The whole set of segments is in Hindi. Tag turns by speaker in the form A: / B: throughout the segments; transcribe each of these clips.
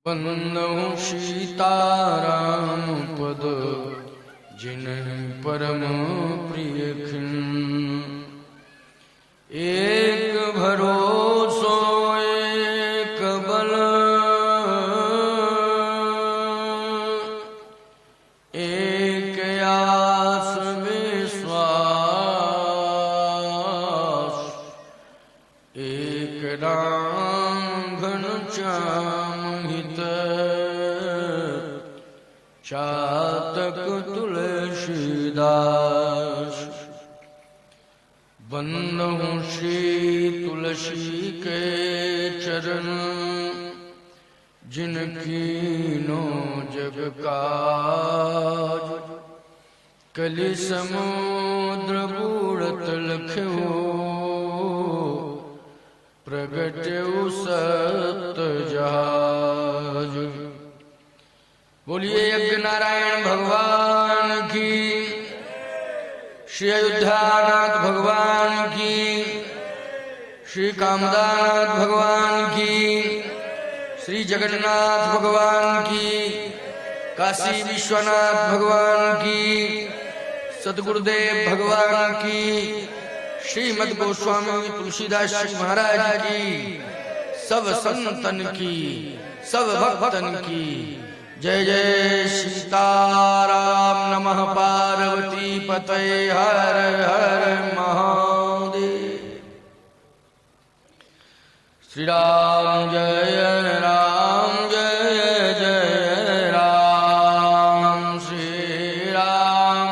A: वंदहु सीताराम पद जिन्हि परम प्रिय खिन। एक भरोसो एक बल एक आस विश्वास एक राम घन श्याम हित चातक तुलसीदास। वंदहु श्री तुलसी के चरण जिनकीनो जग काज। कलि समुद्र बूढ़त लख्यो प्रगट्यु सत जहाज। बोलिए यज्ञ नारायण भगवान की, श्री अयोध्यानाथ भगवान की, श्री कामदानाथ भगवान की, श्री जगन्नाथ भगवान की, काशी विश्वनाथ भगवान की, सतगुरुदेव भगवान की, श्रीमद गोस्वामी तुलसीदास जी महाराज की, सब संतन की, सब भक्तन की जय जय। सीताराम नमः पार्वती पतये हर हर महादेव। श्री राम जय राम जय जय राम। श्री राम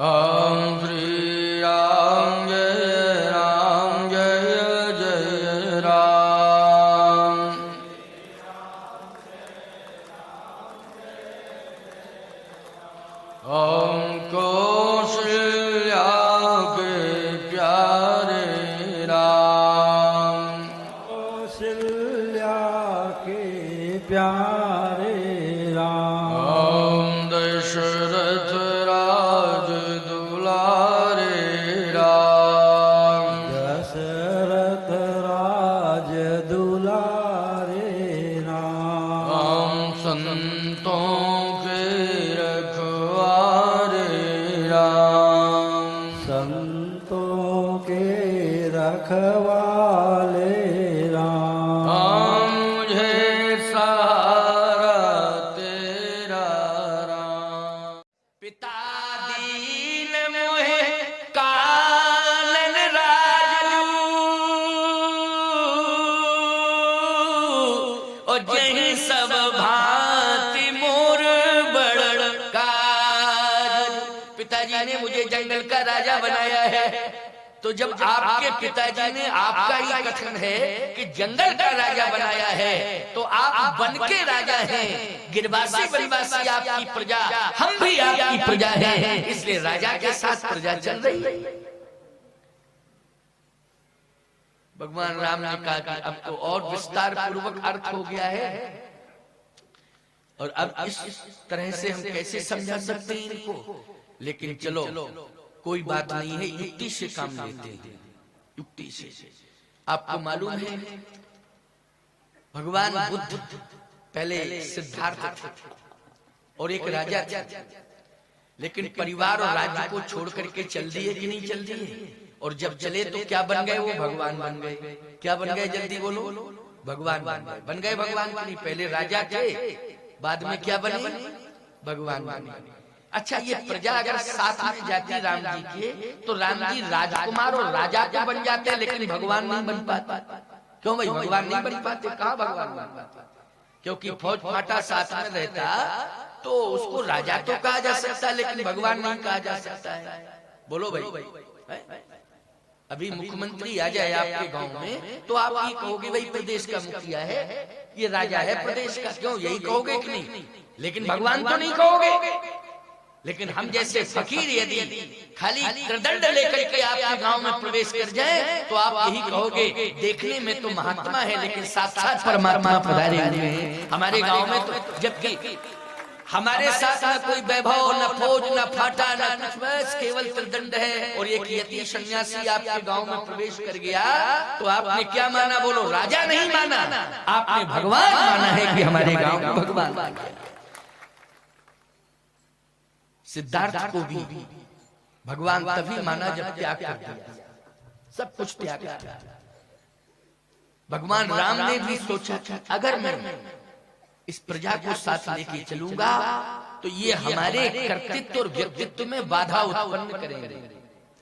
A: ओम श्री राम जय जय राम। ओम कौशल्या के प्यारे राम।
B: कौशल्या के प्यारे राम।
A: ओम दशरथ राज दुलारे राम।
B: दशरथ राज दुलारे राम।
A: ओम संतों के रखवारे राम।
B: संतों के रखवाले राम।
A: ओम मुझे सहारा तेरा राम। पिता दीन मोहे कालन राजू और जही सब भांति मोर बड़ काज। पिताजी ने मुझे जंगल का राजा बनाया है, तो जब आपके पिताजी ने आपका ही कथन है कि जंगल का राजा बनाया है, तो आप बन के राजा हैं। गिरवासी वनवासी आपकी प्रजा, हम भी आपकी प्रजा हैं, इसलिए राजा के साथ प्रजा चल रही है। भगवान राम ने कहा कि अब तो और विस्तार पूर्वक अर्थ हो गया है, और अब इस तरह से हम कैसे समझा सकते हैं इनको। लेकिन चलो कोई बात नहीं है, युक्ति से काम लेते हैं, युक्ति से। आपको मालूम है भगवान बुद्ध पहले सिद्धार्थ थे और एक राजा थे, लेकिन परिवार और राज्य को छोड़ करके चल दिए कि नहीं चल दिए। और जब चले तो क्या बन गए, वो भगवान बन गए। क्या बन गए, जल्दी बोलो। भगवान बन गए। भगवान की पहले राजा थे, बाद में क्या बने, भगवान बने। अच्छा, ये प्रजा अगर साथ में जाती राम जी के, तो राम जी राजकुमार और राजा तो बन जाते, लेकिन भगवान नहीं बन पाते। क्यों भाई, भगवान नहीं बन पाते? कहाँ भगवान बन पाते? क्योंकि फौज फाटा साथ में रहता तो उसको राजा तो कहा जा सकता है, लेकिन भगवान नहीं कहा जा सकता है। बोलो भाई। अभी मुख्यमंत्री आ जाए आपके गांव में, तो आप ये कहोगे भाई प्रदेश का मुखिया है, ये राजा है प्रदेश का, क्यों यही कहोगे कि नहीं? लेकिन भगवान तो नहीं कहोगे। लेकिन हम जैसे फकीर यदि खाली त्रिदंड लेकर के आपके गांव में प्रवेश कर जाए, तो आप यही कहोगे देखने में तो महात्मा है, लेकिन साक्षात परमात्मा पधारे हुए हैं हमारे गांव में। तो जबकि हमारे साथ न कोई वैभव, न फौज, न फाटा, न कुछ, बस केवल त्रिदंड है। और एक यति सन्यासी आपके गांव में प्रवेश कर गया तो आपने क्या माना? बोलो, राजा नहीं माना, आपने भगवान माना है कि हमारे गांव में भगवान। सिद्धार्थ को भी भगवान तभी माना जब त्याग कर दिया, सब कुछ त्याग कर दिया। भगवान राम ने भी सोचा कि अगर मैं इस प्रजा को साथ लेके चलूंगा तो ये हमारे कर्तृत्व और व्यक्तित्व में बाधा उत्पन्न करेंगे।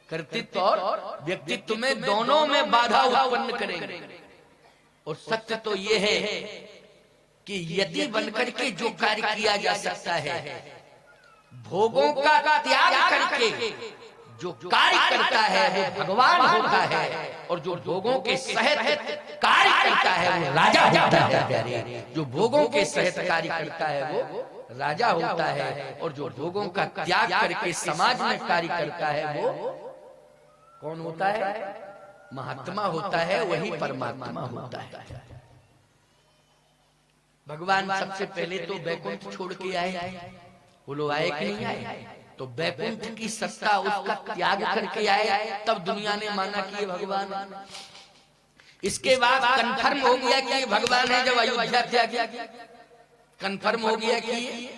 A: कर्तृत्व और व्यक्तित्व में दोनों में बाधा उत्पन्न करेंगे। और सत्य तो ये है कि यदि बनकर के जो कार्य किया जा सकता है, भोगों का त्याग करके जो कार्य करता है वो भगवान होता है। और जो भोगों के सहित कार्य करता है वो राजा होता है। जो भोगों के सहित कार्य करता है वो राजा होता है। और जो भोगों का त्याग करके समाज में कार्य करता है वो कौन होता है? महात्मा होता है, वही परमात्मा होता है। भगवान सबसे पहले तो वैकुंठ छोड़ के आए। वो लोग आए कि नहीं आए? तो वैकुंठ की सत्ता उसका त्याग करके आए, तब दुनिया ने माना कि ये भगवान। इसके बाद कंफर्म हो गया कि ये भगवान है जब अयोध्या त्याग किया, कंफर्म हो गया कि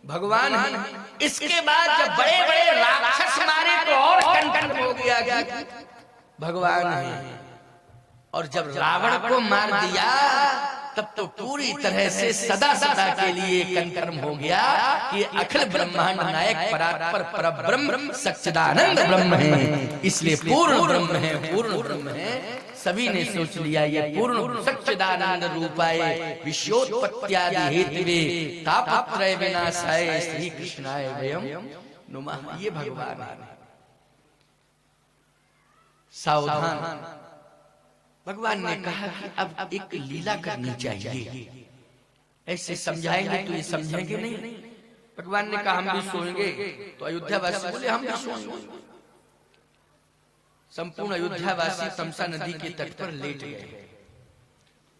A: भगवान है। इसके बाद जब बड़े बड़े राक्षस मारे तो और कंफर्म हो गया कि भगवान है। और जब रावण को मार दिया तब तो पूरी तरह से सदा सदा के लिए कंफर्म हो गया कि अखिल ब्रह्मांड नायक परात्पर परब्रह्म सच्चिदानंद ब्रह्म है। इसलिए पूर्ण ब्रह्म है, पूर्ण ब्रह्म है। सभी ने सोच लिया ये पूर्ण सच्चिदानंद रूपाय विश्वोत्पत्त्यादि हेतवे तापत्रय विनाशाय श्री कृष्णाय वयं नमः। ये भगवान है। सावधान। भगवान ने कहा कि अब एक लीला करनी चाहिए। ऐसे समझाएंगे तो ये समझेंगे नहीं। भगवान ने कहा हम भी सोएंगे, तो अयोध्यावासी बोले हम भी सोएंगे। संपूर्ण अयोध्यावासी तमसा नदी के तट पर लेट गए।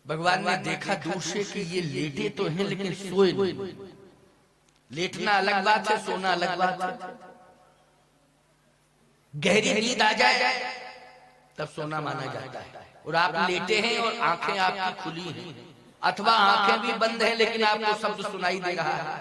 A: भगवान ने देखा दूर से कि ये लेटे तो हैं लेकिन सोए नहीं। लेटना अलग बात है, सोना अलग बात है। गहरी नींद आ जाए तब सोना माना जाता है। और आप लेटे हैं और आंखें आपकी खुली हैं, अथवा आंखें भी बंद हैं लेकिन आपको शब्द सुनाई दे रहा है,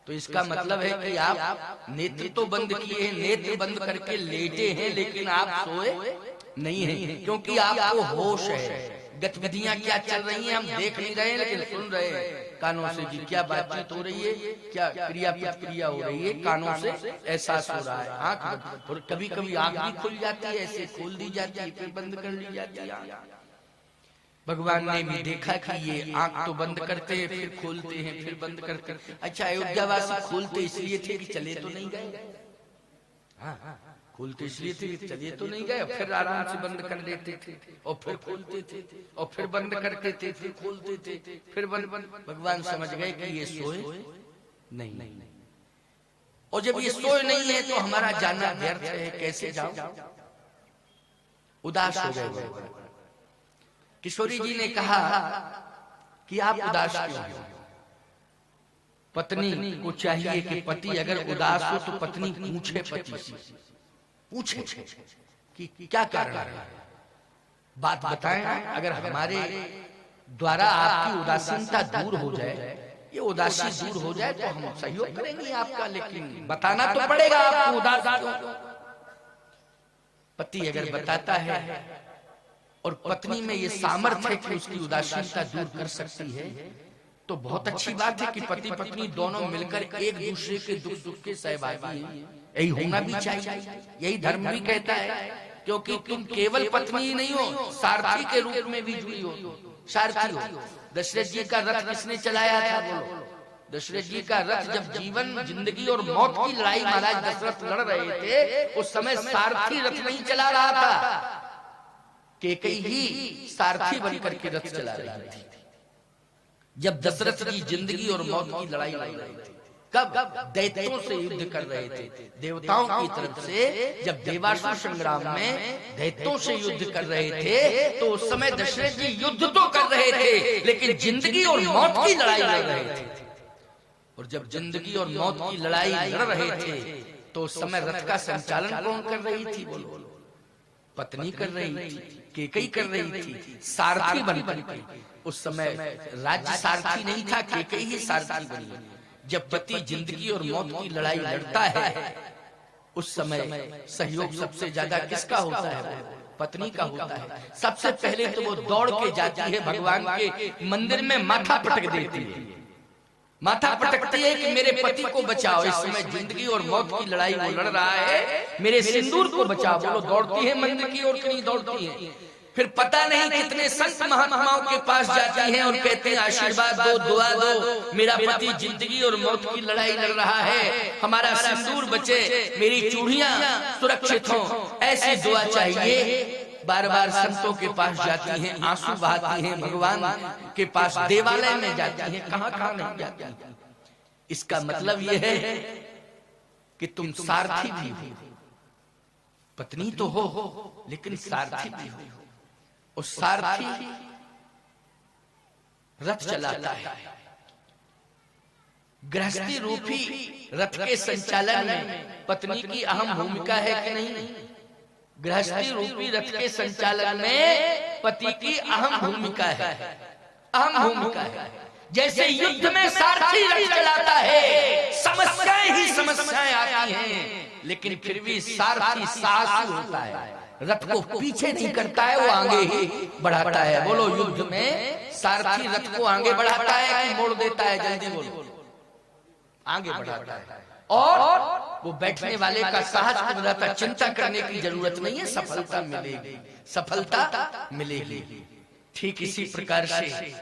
A: तो इसका मतलब है कि आप नेत्र तो बंद किए हैं, नेत्र बंद करके लेटे हैं लेकिन आप सोए नहीं हैं, क्योंकि आपको होश है। गतिविधियां क्या चल रही हैं हम देख नहीं रहे हैं लेकिन सुन रहे हैं कानों से कि क्या बातचीत हो रही है, क्या क्रिया प्रतिक्रिया हो रही है, कानों से एहसास हो रहा है। आंख, और कभी कभी आंख भी खुल जाती है, ऐसे खोल दी जाती है फिर बंद कर ली जाती है। भगवान ने भी देखा कि ये आंख तो बंद करते हैं फिर खोलते हैं फिर बंद करते हैं। अच्छा, अयोध्यावासी खोलते इसलिए थे कि चले तो नहीं गए, खोलते इसलिए थे कि चले तो नहीं गए, फिर आराम से बंद कर देते थे और फिर खोलते थे और फिर बंद करते थे फिर खोलते थे फिर बंद। भगवान समझ गए कि ये सोए नहीं। और जब ये सोए नहीं है तो हमारा जाना व्यर्थ है, कैसे जाओ। उदास हो गए। किशोरी जी ने कहा कि आप उदास क्यों हो? पत्नी को चाहिए कि पति अगर उदास हो तो पत्नी पूछे, पति से पूछे कि क्या कारण है, बात बताएं। अगर हमारे द्वारा आपकी उदासीनता दूर हो जाए, ये उदासी दूर हो जाए तो हम सहयोग करेंगे आपका, लेकिन बताना तो पड़ेगा आपको उदास क्यों। पति अगर बताता है और पत्नी में ये सामर्थ्य है कि उसकी उदासीनता दूर कर सकती है तो बहुत अच्छी बात है कि पति पत्नी दोनों मिलकर एक दूसरे के दुख सुख के सहभागी हैं। यही होना भी चाहिए, यही धर्म भी कहता है, क्योंकि तुम केवल पत्नी ही नहीं हो, सारथी के रूप में भी जुड़ी हो, सारथी हो। दशरथ जी का रथ किसने चलाया था? बोलो। दशरथ जी का रथ जब जीवन जिंदगी और मौत की लड़ाई महाराज दशरथ लड़ रहे थे, उस समय सारथी रथ नहीं चला रहा था, कैकेयी ही सारथी बनकर के रथ चला रही थी। जब दशरथ जी जिंदगी और मौत की लड़ाई लड़ रहे थे, कब? दैत्यों से युद्ध कर रहे थे, देवताओं की तरफ से। जब देवासुर संग्राम में दैत्यों से युद्ध कर रहे थे तो उस समय दशरथ जी युद्ध तो कर रहे थे लेकिन जिंदगी और मौत की लड़ाई लड़ रहे थे। और जब जिंदगी और मौत की लड़ाई लड़ रहे थे तो उस समय रथ का संचालन कौन कर रही थी? बोलो। पत्नी कर रही थी, केकई कर रही थी, सारथी बनकर के। उस समय राज्य सारथी नहीं था, केकई ही सारथी बनी। जब पति जिंदगी और मौत की लड़ाई लड़ता है उस समय सहयोग सबसे ज्यादा किसका होता है? पत्नी का होता है। सबसे पहले तो वो दौड़ के जाती है भगवान के मंदिर में, माथा पटक देती है, माथा पटकती है कि मेरे पति को बचाओ, इस समय जिंदगी और मौत की लड़ाई वो लड़ रहा है, मेरे सिंदूर को बचाओ। बोलो, दौड़ती है मंदिर की ओर कि नहीं दौड़ती है? फिर पता नहीं कितने संत महात्माओं के पास जाती हैं और कहते हैं आशीर्वाद दो, दुआ दो, मेरा पति जिंदगी और मौत की लड़ाई लड़ रहा है, हमारा सिंदूर बचे, मेरी चूड़ियां सुरक्षित हो, ऐसी दुआ चाहिए। बार बार संतों के पास जाती हैं, आंसू बहाती हैं, भगवान के पास देवालय में जाती हैं, कहां कहां नहीं जाती हैं। इसका मतलब यह है कि तुम सारथी भी हो, पत्नी तो हो लेकिन सारथी भी हो। और सारथी रथ चलाता है। गृहस्थी रूपी रथ के संचालन में पत्नी की अहम भूमिका है कि नहीं? गृहस्थी रूपी रथ के संचालन में पति की अहम भूमिका है, अहम भूमिका है। जैसे युद्ध में सारथी रथ चलाता है, समस्याएं ही समस्याएं आती हैं, लेकिन फिर भी सारथी साहसी होता है, रथ को पीछे नहीं करता है, वो आगे ही बढ़ाता है। बोलो, युद्ध में सारथी रथ को आगे बढ़ाता है कि मोड़ देता है? जल्दी बोलो। आगे बढ़ाता है। और वो बैठने वाले का साहस को बढ़ाता है। चिंता करने की जरूरत नहीं है, सफलता मिलेगी, सफलता मिलेगी। ठीक इसी प्रकार से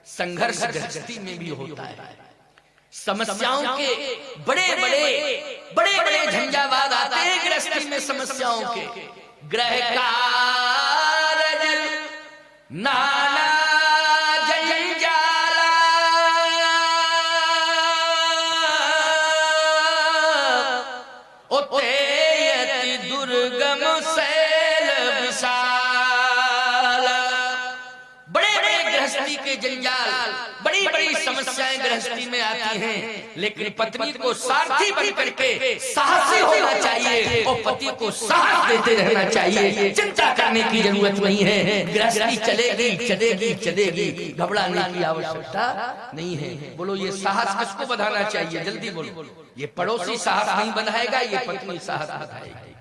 A: संघर्ष गृहस्थी में भी होता है। समस्याओं के बड़े बड़े झंझावात आते हैं गृहस्थी में। समस्याओं के ग्रह कारज नाना जंजाला, ओतेयति दुर्गम शैल विशाल। बड़े बड़े गृहस्थी के जंजाल, बड़ी बड़ी समस्याएं गृहस्थी में आती हैं, लेकिन पत्नी को सारथी बन करके साहसी होना चाहिए और पति को साहस देते रहना चाहिए। चिंता करने की जरूरत नहीं है, गृहस्थी चलेगी चलेगी चलेगी, घबराने की आवश्यकता नहीं है। बोलो, ये साहस किसको बढ़ाना चाहिए? जल्दी बोलो। ये पड़ोसी साहस नहीं बढ़ाएगा, ये पत्नी साहस बढ़ाएगी।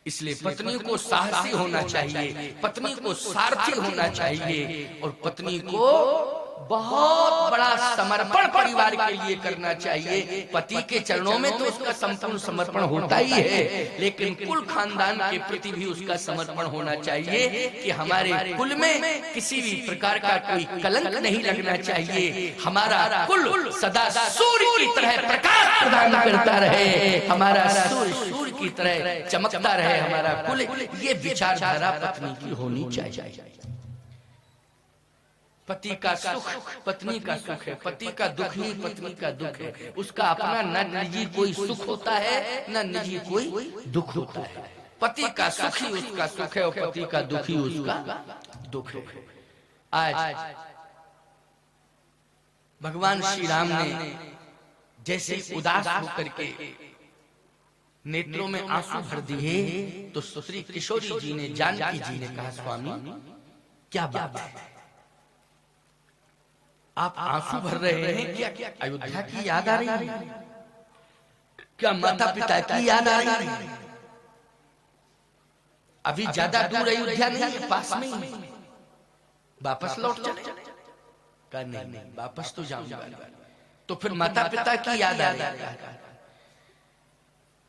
A: इसलिए पत्नी को साहसी होना चाहिए, पत्नी को सारथी होना चाहिए, और पत्नी को बहुत बड़ा समर्पण परिवार के लिए करना चाहिए। पति के चरणों में तो उसका संपूर्ण समर्पण होता ही है, लेकिन कुल खानदान के प्रति भी उसका समर्पण होना चाहिए कि हमारे कुल में किसी भी प्रकार का कोई कलंक नहीं लगना चाहिए, हमारा कुल सदा सूर्य की तरह प्रकाश प्रदान करता रहे, हमारा सूर्य की तरह चमकता रहे हमारा कुल। ये विचारधारा पत्नी की होनी चाहिए। पति का सुख पत्नी का सुख है, पति का दुख ही पत्नी का दुख है। उसका अपना न निजी कोई सुख होता है, न निजी कोई दुख होता है। पति का सुख ही उसका सुख है और पति का दुख ही उसका दुख है। आज भगवान श्री राम ने जैसे उदास होकर के नेत्रों में आंसू भर दिए, तो श्री किशोरी जी ने, जानकी जी ने कहा, स्वामी क्या बात है, आप आंसू भर रहे हैं? क्या अयोध्या की याद आ रही है? क्या माता पिता की याद आ रही है? अभी ज्यादा दूर अयोध्या नहीं है, पास में ही, वापस लौट चले? का नहीं, वापस तो जाऊंगा। तो फिर माता पिता की याद आ रही है,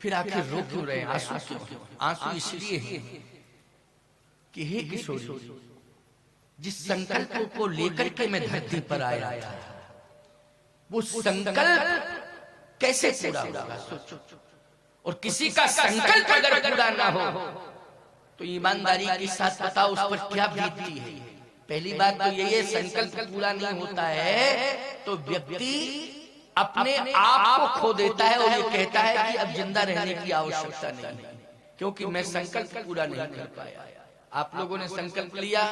A: फिर आखिर रो क्यों रहे? आंसू क्यों? आंसू इसलिए है कि हे किशोरी, जिस संकल्प को लेकर के मैं धरती पर आया था, वो संकल्प कैसे पूरा होगा? सोचो। और किसी का संकल्प अगर पूरा ना हो तो ईमानदारी के साथ बताओ उस पर क्या बीतती है। पहली बात तो ये है, संकल्प पूरा नहीं होता है तो व्यक्ति अपने आप को खो देता है और ये कहता है कि अब जिंदा रहने की आवश्यकता नहीं, क्योंकि मैं संकल्प पूरा नहीं कर पाया। आप लोगों ने संकल्प लिया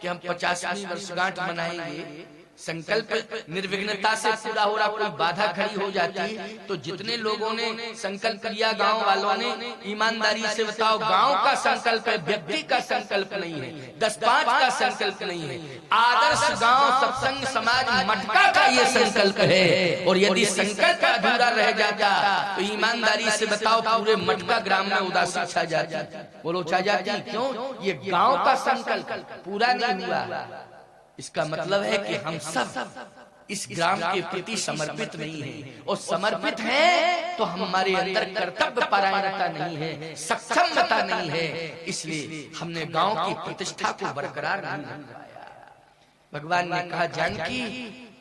A: कि हम 50वीं वर्षगांठ मनाएंगे, संकल्प निर्विघ्नता से पूरा हो रहा, कोई बाधा खड़ी हो जाती तो जितने लोगों ने संकल्प लिया, गांव वालों ने, ईमानदारी से बताओ, गांव का संकल्प है, व्यक्ति का संकल्प नहीं है, 10-5 का संकल्प नहीं है, आदर्श गांव सत्संग समाज मटका का ये संकल्प है। और यदि संकल्प अधूरा रह जाता तो ईमानदारी से बताओ पूरे मटका ग्राम में उदासी छा जाती। बोलो छा जाती क्यों? ये गांव का संकल्प पूरा नहीं हुआ। इसका मतलब है कि हम सब इस ग्राम के प्रति समर्पित नहीं हैं, और समर्पित हैं तो हमारे अंदर कर्तव्य परायणता नहीं है, सक्षमता नहीं है, इसलिए हमने गांव की प्रतिष्ठा को बरकरार नहीं रख पाया। भगवान ने कहा, जानकी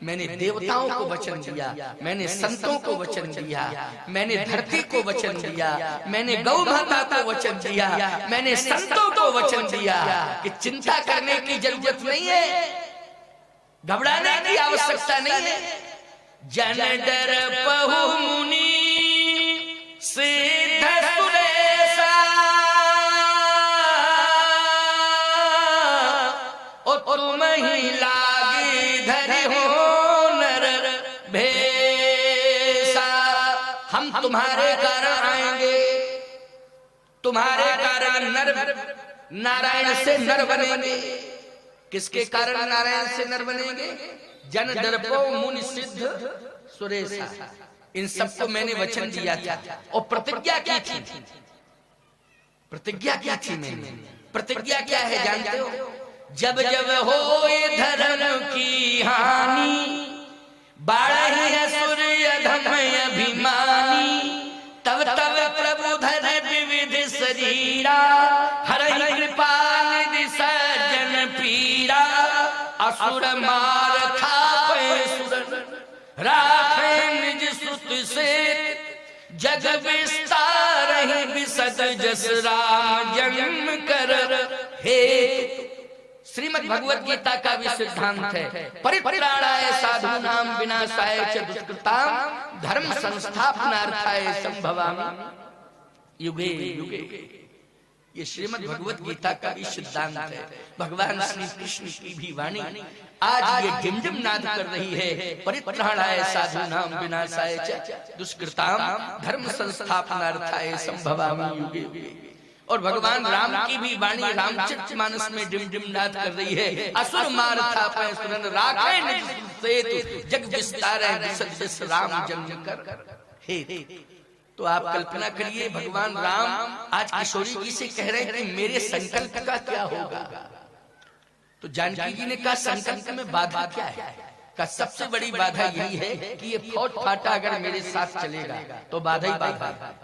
A: मैंने देवताओं को वचन दिया, मैंने संतों को वचन दिया, मैंने धरती को वचन दिया, मैंने गौ माता को वचन दिया, मैंने संतों को वचन दिया कि चिंता करने की जरूरत नहीं है, घबराने की आवश्यकता नहीं है। जन डर पहु मुनि सिद्ध सुरेशा, और तुम ही लागी धरि हो नर भेषा। हम तुम्हारे कारण आएंगे, तुम्हारे कारण नर नारायण से नर बनेंगे। किसके कारण नारायण से नर बनेंगे? जन दर्पो मुनि सिद्ध सुरेशा। इन सबको मैंने वचन दिया था और प्रतिज्ञा की थी। प्रतिज्ञा क्या थी मैंने? प्रतिज्ञा क्या है जानते हो? जब जब हो ये धर्म की हानि, बाढ़ है सूर्य धम अभिमानी, तब तब प्रभु धर विविध शरीरा, हरि कृपा निधि सज्जन पीरा, असुर मार खापे सुरन, राखे निज सुत से, जग विस्तार ही विसद जस राम जन्म कर हे। श्रीमद् भगवत गीता का भी सिद्धांत है, परित्राणाय साधूनां विनाशाय च दुष्कृतां धर्म संस्थापनार्थाय संभवामि युगे युगे। ये श्रीमद् भगवत गीता का भी सिद्धांत है। भगवान श्री कृष्ण की भी वाणी आज ये डिमडिम नाद कर रही है, परित्राणाय साधूनां विनाशाय च दुष्कृतां धर्म संस्थापनार्थाय संभवामि युगे युगे। और भगवान राम की भी वाणी रामचरितमानस में डिमडिम नाद कर रही है, असुर मार थापै सुरन, राखे निज सेतु, जग विस्तार विसद राम जन्म कर हे। तो आप कल्पना करिए, भगवान राम आज किशोरी जी से कह रहे हैं कि मेरे संकल्प का क्या होगा। तो जानकी जी ने कहा, संकल्प में बाधा क्या है? का सबसे बड़ी बाधा यही है कि ये फौज फाटा अगर मेरे साथ चलेगा तो बाधा ही बाधा है।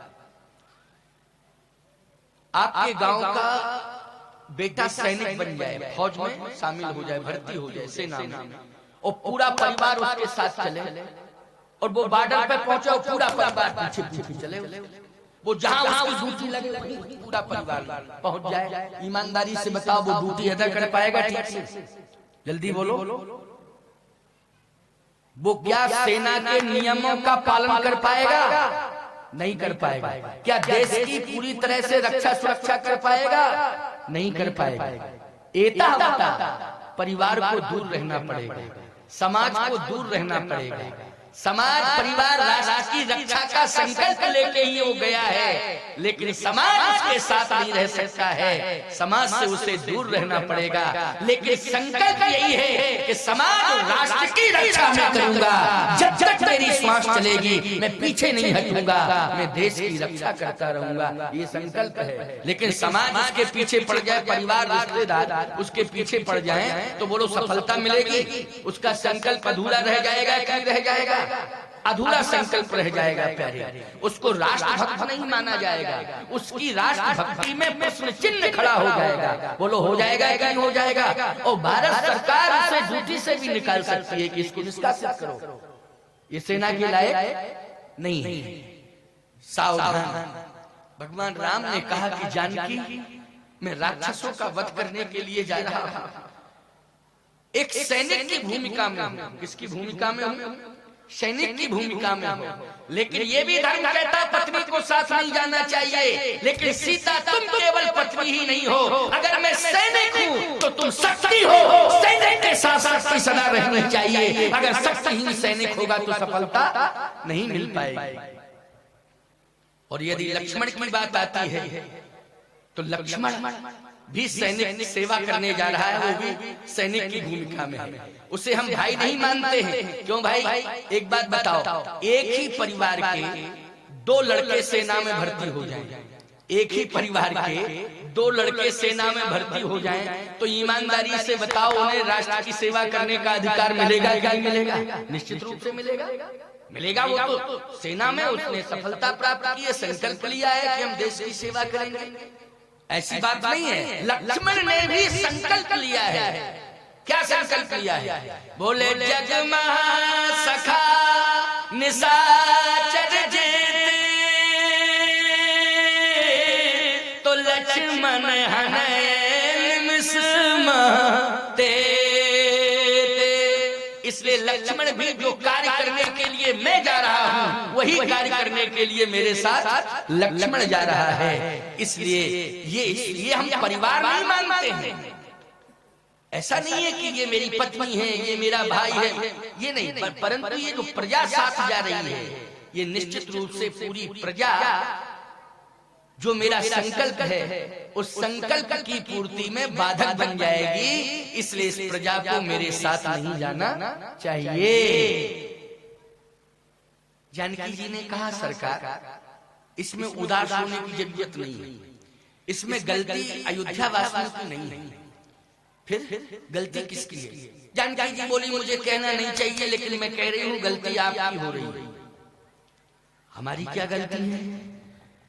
A: आपके गांव का बेटा सैनिक बन जाए, फौज में शामिल हो जाए, भर्ती हो जाए सेना में, और पूरा परिवार उसके साथ चले, और वो बॉर्डर पे पहुंचे और पूरा परिवार पीछे पीछे चले, वो जहां उसकी ड्यूटी लगे पूरा परिवार पहुंच जाए। ईमानदारी से बताओ, वो ड्यूटी अदा कर पाएगा ठीक से? जल्दी बोलो। वो क्या सेना के नियमों का पालन कर पाएगा? नहीं कर पाएगा। क्या देश की पूरी तरह से रक्षा सुरक्षा कर पाएगा? नहीं कर पाएगा। एता होता परिवार को दूर रहना पड़ेगा, समाज को दूर रहना पड़ेगा। समाज परिवार राष्ट्र की रक्षा का संकल्प लेके ही हो गया है, लेकिन समाज उसके साथ नहीं रह सकता है, समाज से उसे दूर रहना पड़ेगा। लेकिन संकल्प यही है कि समाज और राष्ट्र की रक्षा मैं करूंगा, जब तक मेरी श्वास चलेगी मैं पीछे नहीं हटूंगा, मैं देश की रक्षा करता रहूंगा, ये संकल्प है। लेकिन समाज उसके पीछे पड़ जाए, परिवार रिश्तेदार उसके पीछे पड़ जाए, तो बोलो सफलता मिलेगी? उसका संकल्प अधूरा रह जाएगा कि नहीं रह जाएगा? अधूरा संकल्प रह जाएगा प्यारे। उसको राष्ट्रभक्त नहीं माना जाएगा, उसकी राष्ट्रभक्ति में प्रश्न चिन्ह खड़ा हो जाएगा। बोलो हो जाएगा कि नहीं हो जाएगा? और भारत सरकार उसे ड्यूटी से भी निकाल सकती है कि इसको निष्कासित करो, ये सेना के लायक नहीं है। सावधान। भगवान राम ने कहा कि जानकी, मैं राक्षसों का वध करने के लिए जा रहा हूं, एक सैनिक की भूमिका में हूं। किसकी भूमिका में हूं? सैनिक की भूमिका में हो। लेकिन ये भी धर्म कहता है पत्नी को साथ नहीं जाना चाहिए। लेकिन सीता तुम केवल पत्नी ही नहीं हो, अगर मैं सैनिक हूँ तो तुम शक्ति हो। सैनिक के साथ शक्ति सदा रहनी चाहिए। अगर शक्तिहीन सैनिक होगा तो सफलता नहीं मिल पाएगी। और यदि लक्ष्मण की बात आती है तो लक्ष्मण भी सैनिक सेवा करने जा रहा है, वो भी सैनिक की भूमिका में है। उसे हम भाई नहीं मानते हैं। क्यों भाई? एक बात बताओ, एक ही परिवार के दो लड़के सेना में भर्ती हो जाएं, एक ही परिवार के दो लड़के सेना में भर्ती हो जाएं, तो ईमानदारी से बताओ उन्हें राष्ट्र की सेवा करने का अधिकार मिलेगा क्या? मिलेगा, निश्चित रूप से मिलेगा। मिलेगा। वो तो सेना में उसने सफलता प्राप्त की है, संकल्प लिया है कि हम देश की सेवा करेंगे। ऐसी बात नहीं है। लक्ष्मण ने भी संकल्प लिया है। क्या संकल्प लिया है? बोले जग महासखा निशाचर जेते, तो लक्ष्मण हनते। इसलिए लक्ष्मण भी जो कार्य करने के लिए मैं जा रहा हूँ, वही कार्य करने के लिए मेरे साथ लक्ष्मण जा रहा है। इसलिए ये हम परिवार नहीं मानते हैं। ऐसा नहीं है कि ये मेरी पत्नी है, ये मेरा भाई है, ये नहीं। परंतु ये जो प्रजा साथ जा रही है, ये निश्चित रूप से पूरी प्रजा जो मेरा संकल्प है, उस संकल्प की पूर्ति में बाधक बन जाएगी। इसलिए इस प्रजा को मेरे साथ नहीं जाना चाहिए। जानकी जी ने कहा सरकार, इसमें उदास होने की जरूरत नहीं है, इसमें गलती अयोध्या वासियों की नहीं है। फिर गलती किसकी है? जानकी जी बोली मुझे कहना नहीं चाहिए, लेकिन मैं कह रही हूँ गलती आपकी हो रही है। हमारी क्या गलती है?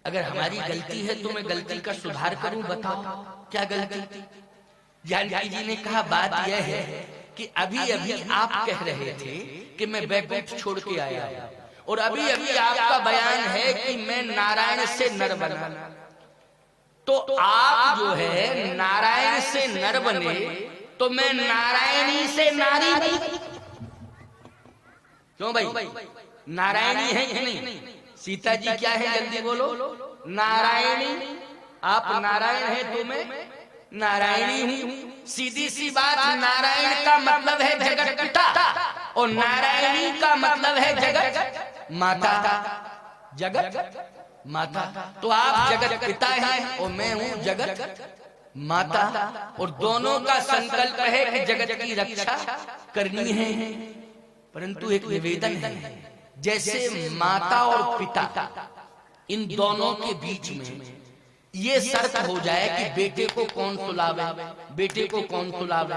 A: अगर हमारी गलती है तो मैं गलती का सुधार करूं, बताओ क्या गलती? जानकी जी ने कहा बात यह है कि अभी अभी आप कह रहे थे कि मैं बैकुंठ छोड़ के आया हूं, और अभी अभी आपका बयान है कि मैं नारायण से नर बना। तो आप जो है नारायण से नर बने, तो मैं नारायणी से नारी बनी। क्यों भाई? नारायणी है कि नहीं? सीता जी क्या है? जल्दी बोलो। नारायणी। आप नारायण है तो मैं नारायणी हूँ। सीधी सी बात, नारायण का मतलब है जगत पिता, और नारायणी का मतलब है जगत माता। जगत माता। तो आप जगत पिता हैं और मैं हूँ जगत माता, और दोनों का संकल्प है कि जगत की रक्षा करनी है। परंतु एक निवेदन है, जैसे माता और पिता, इन दोनों के बीच में ये शर्त हो जाए कि बेटे को कौन सुलावे, बेटे को कौन सुलावे,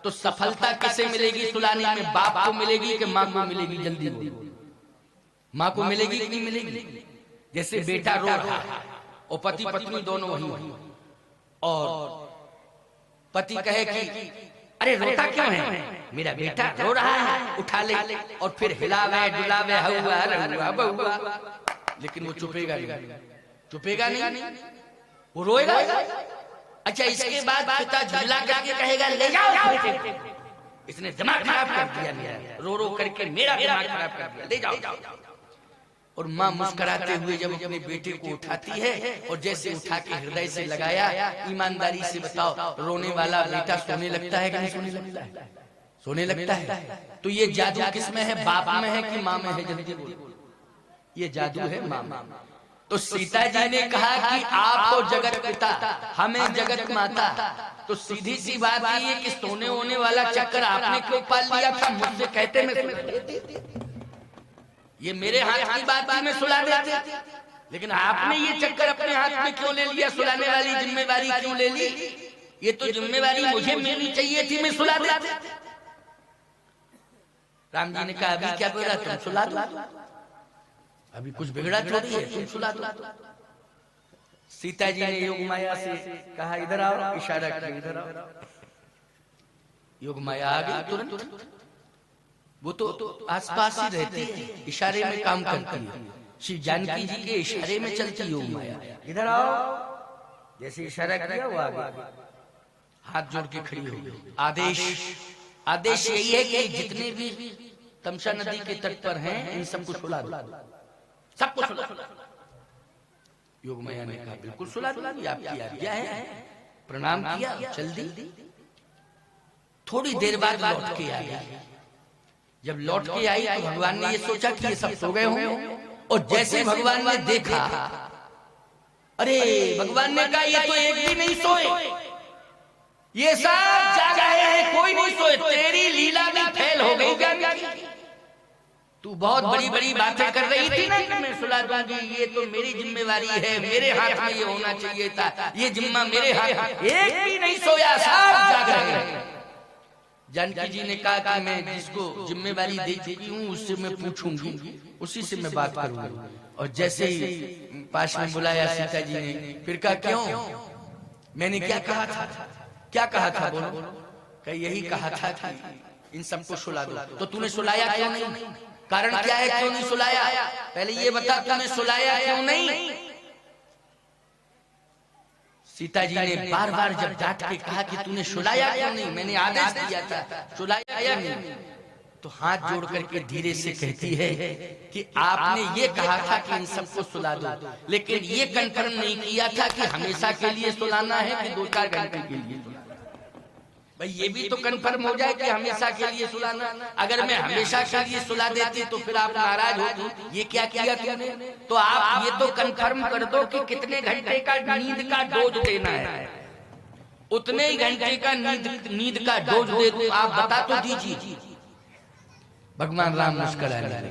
A: तो सफलता किसे मिलेगी सुलाने में? बाप को मिलेगी कि माँ को मिलेगी? जल्दी बोलो। माँ को मिलेगी कि नहीं मिलेगी? जैसे बेटा रो रहा है और पति पत्नी दोनों वही, और पति कहे कि अरे रोता क्यों है? मेरा बेटा रो रहा है, उठा ले, और फिर हिलावे डुलावे हुआ रहुआ बहुआ, लेकिन वो चुपेगा नहीं, चुपेगा नहीं, वो रोएगा। अच्छा, इसके बाद पिता झुला करके कहेगा ले जाओ बेटे, इसने दिमाग खराब कर दिया मेरा, रो रो करके मेरा दिमाग खराब कर दिया, ले जाओ। और माँ मुस्कुराते हुए जब अपने बेटे को उठाती है, और जैसे उठा के हृदय से लगाया, ईमानदारी से बताओ, रोने वाला बेटा सोने लगता है कि नहीं सोने लगता है? सोने लगता है। तो ये जादू किसमें है? बाप में है कि माँ में है? जल्दी बोलो। ये जादू है माँ में। तो सीता जी ने कहा कि आप तो जगत पिता, हमें जगत माता, तो सीधी सी बात ये है कि सोने होने वाला चक्कर आपने क्यों पाल लिया था? मुझसे कहते मैं ये मेरे हाथ की बात में सुला देते, लेकिन आपने ये चक्कर अपने हाथ में क्यों ले लिया? सुलाने वाली जिम्मेवारी क्यों ले ली? ये तो जिम्मेवारी मुझे मिलनी चाहिए थी, मैं सुला देते। राम जी ने कहा अभी क्या बिगड़ा, तुम सुला दो, अभी कुछ बिगड़ा थोड़ी है, तुम सुला दो। सीता जी ने योग माया से कहा इधर आओ, इशारा किया इधर आओ। योग माया आ गई तुरंत। वो तो आसपास ही रहती है, इशारे में काम करती है। श्री जानकी जी के इशारे में चलती योग माया। इधर आओ, जैसे इशारा किया वो आ गई, हाथ जोड़ के खड़ी हो गई। आदेश यही है कि जितने भी तमसा नदी के तट पर हैं, इन सबको सुला दो, सबको सुला दो। योग माया ने कहा बिल्कुल सुला दूंगी, आपकी आज्ञा है। प्रणाम किया, चल दी। थोड़ी देर बाद लौट के आ गई। जब लौट के आई तो भगवान ने ये सोचा कि ये सब सो गए होंगे, और जैसे भगवान ने देखा, अरे भगवान ने कहा ये तो एक भी नहीं सोए, ये सब जाग आए हैं, कोई नहीं सोए। तेरी लीला भी फेल हो गई क्या? तू बहुत बड़ी बड़ी बातें कर रही थी ना कि मैं सुला दूंगी, ये तो मेरी जिम्मेवारी है, मेरे हाथ में ये होना चाहिए था, ये जिम्मा मेरे हाथ में। एक भी नहीं सोया, सब जाग रहे हैं। जानकी जी ने कहा कि मैं जिसको जिम्मेवारी दे चुकी हूँ उससे मैं पूछूंगी, उसी से मैं बात करूंगी। और जैसे ही पास में बुलाया सीता जी ने, फिर कहा क्यों, मैंने क्या कहा था, क्या कहा था बोलो? कहा यही कहा था कि इन सबको सुला दो। तो तूने सुलाया क्यों नहीं? कारण क्या है क्यों नहीं सुलाया? पहले ये बता, तूने सुलाया क्यों नहीं? सीता जी ने बार बार जब डांट के कहा कि तूने सुलाया क्यों नहीं, मैंने आदेश दिया था, सुलाया नहीं। तो हाथ जोड़ करके धीरे से कहती है कि आपने ये कहा था कि इन सबको सुला दो, लेकिन ये कंफर्म नहीं किया था कि हमेशा के लिए सुलाना है कि 2-4 घंटे के लिए। भाई ये भी तो कंफर्म हो जाए कि हमेशा के लिए सुलाना। अगर मैं हमेशा के लिए सुला देती तो फिर आप नाराज होती, ये क्या किया तुमने? तो आप ये तो कंफर्म कर दो कि कितने घंटे का नींद का डोज देना है, उतने ही घंटे का नींद का डोज दे दो, आप बता तो दीजिए। भगवान राम मुस्कुराने लगे।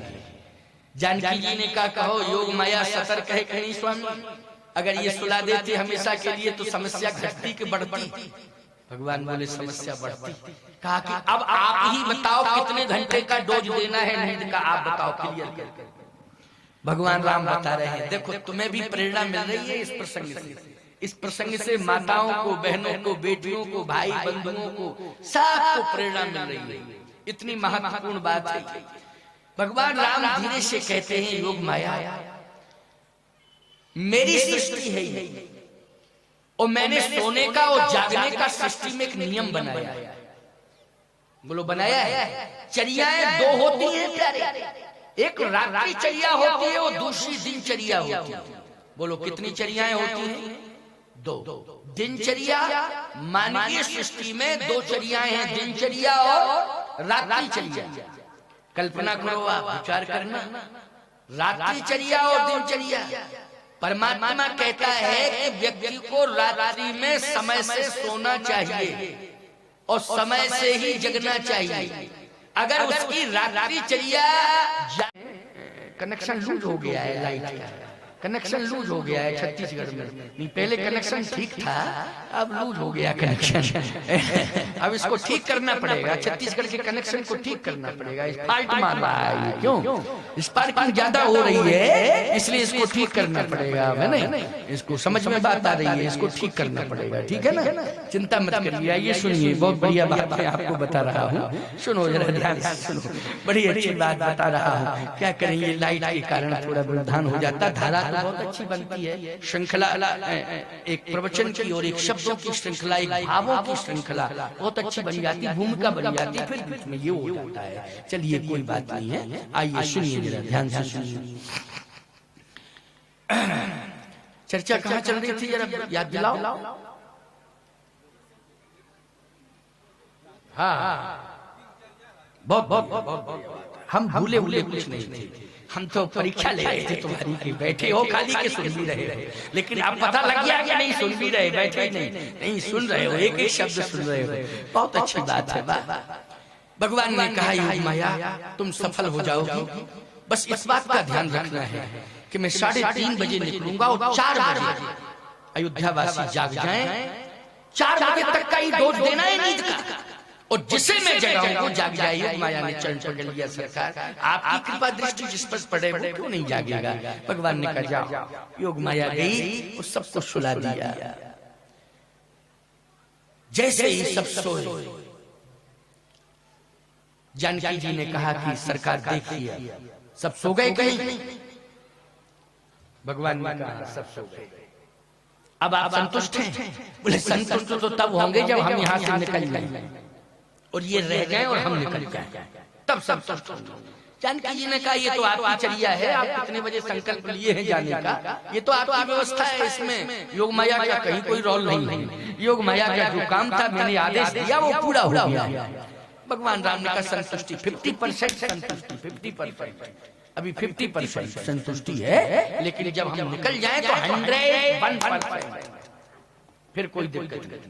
A: जानकी जी ने कहो योग माया सतर्क है कि नहीं स्वामी, अगर ये सुला देते हमेशा के लिए तो समस्या घटती कि बढ़ती? भगवान बोले समस्या बढ़ती। कहा कि अब आप ही बताओ कितने घंटे का डोज देना है नींद का, आप बताओ क्लियर करके। भगवान राम बता रहे हैं, देखो तुम्हें भी प्रेरणा मिल रही है इस प्रसंग से। इस प्रसंग से माताओं को, बहनों को, बेटियों को, भाई बंधुओं को, सबको प्रेरणा मिल रही है। इतनी महत्वपूर्ण बात है। भगवान राम धीरे से कहते हैं, योग माया मेरी सृष्टि है ये, और मैंने सोने का और जागने का सृष्टि में एक नियम बनाया है। बोलो बनाया है। चर्याएं 2 होती हैं प्यारे, एक रात्रि चर्या होती है और दूसरी दिनचर्या होती है। बोलो कितनी चर्याएं होती हैं? 2। दिनचर्या, मानवीय सृष्टि में 2 चर्याएं हैं, दिनचर्या और रात्रि चर्या। कल्पना करो, आप विचार करना, रात्रि चर्या और दिनचर्या। परमात्मा कहता है कि व्यक्ति को रात्रि में समय से सोना चाहिए और समय से ही जगना चाहिए। अगर उसकी रात्रि चर्या, कनेक्शन लूज हो गया है, लाइट का कनेक्शन लूज हो गया है छत्तीसगढ़ में। नहीं पहले कनेक्शन ठीक था, अब लूज हो गया कनेक्शन। अब इसको ठीक करना पड़ेगा, छत्तीसगढ़ के कनेक्शन को ठीक करना पड़ेगा। फॉल्ट मार रहा है, क्यों? स्पार्किंग ज्यादा हो रही है, इसलिए इसको ठीक करना पड़ेगा, है ना? इसको समझ में बात आ रही है, इसको ठीक करना पड़ेगा, ठीक है ना? चिंता मत करिए। आइए सुनिए, बहुत बढ़िया बात मैं आपको बता रहा हूँ, सुनो जरा ध्यान से सुनो। बड़ी अच्छी बात बता रहा हूँ। क्या करेंगे, लाइट के कारण थोड़ा व्यवधान हो जाता, धारा बहुत अच्छी बनती है। श्रृंखला, एक प्रवचन की और एक शब्दों की श्रृंखला, एक भावों की श्रृंखला बहुत अच्छी बन जाती, भूमिका बन जाती, फिर बीच में ये हो जाता है। चलिए कोई बात नहीं है, आइए सुनिए जरा ध्यान से सुनिए। चर्चा कहाँ चल रही थी जरा याद दिलाओ। हाँ, बहुत हम भूले कुछ नहीं थे, हम तो परीक्षा ले रहे थे तुम्हारी की। बैठे हो खाली के सुन भी रहे, लेकिन अब पता लग गया कि नहीं सुन भी रहे, बैठे नहीं सुन रहे हो, एक एक शब्द सुन रहे हो। बहुत अच्छी बात है। भगवान ने कहा योग माया तुम सफल हो जाओगी, बस इस बात का ध्यान रखना है कि मैं 3:30 बजे निकलूंगा और 4 बजे अयोध्यावासी जाग जाएं। 4 बजे तक का ही डोज देना है नींद का, और जिसे मैं जगाऊंगा वो जाग जाए। माया ने चरण पकड़ लिया, सरकार आपकी कृपा दृष्टि जिस पर पड़े वो क्यों नहीं जागेगा? भगवान ने कहा जाओ। योग माया गई और सबको सुला दिया। जैसे ही सब सोए, जानकी जी ने कहा कि सरकार देखिए सब सो गए कहीं? भगवान ने कहा सब सो गए। अब आप संतुष्ट हैं? बोले संतुष्ट तो तब होंगे जब हम यहाँ से निकल जाएं और ये रह गए और हम निकल गए, तब सब संतुष्ट होंगे। जानकी जी ने कहा ये तो आपकी चर्या है, आप कितने बजे संकल्प लिए हैं जाने का, ये तो आपकी व्यवस्था है, इसमें योग माया का कहीं कोई रोल नहीं है। योग माया का जो काम था मैंने आदेश दिया वो पूरा हो गया। भगवान राम ने कहा संतुष्टि 50% संतुष्टि 50%, अभी 50% संतुष्टि है, लेकिन जब हम निकल जाए तो 101% फिर कोई दिक्कत नहीं।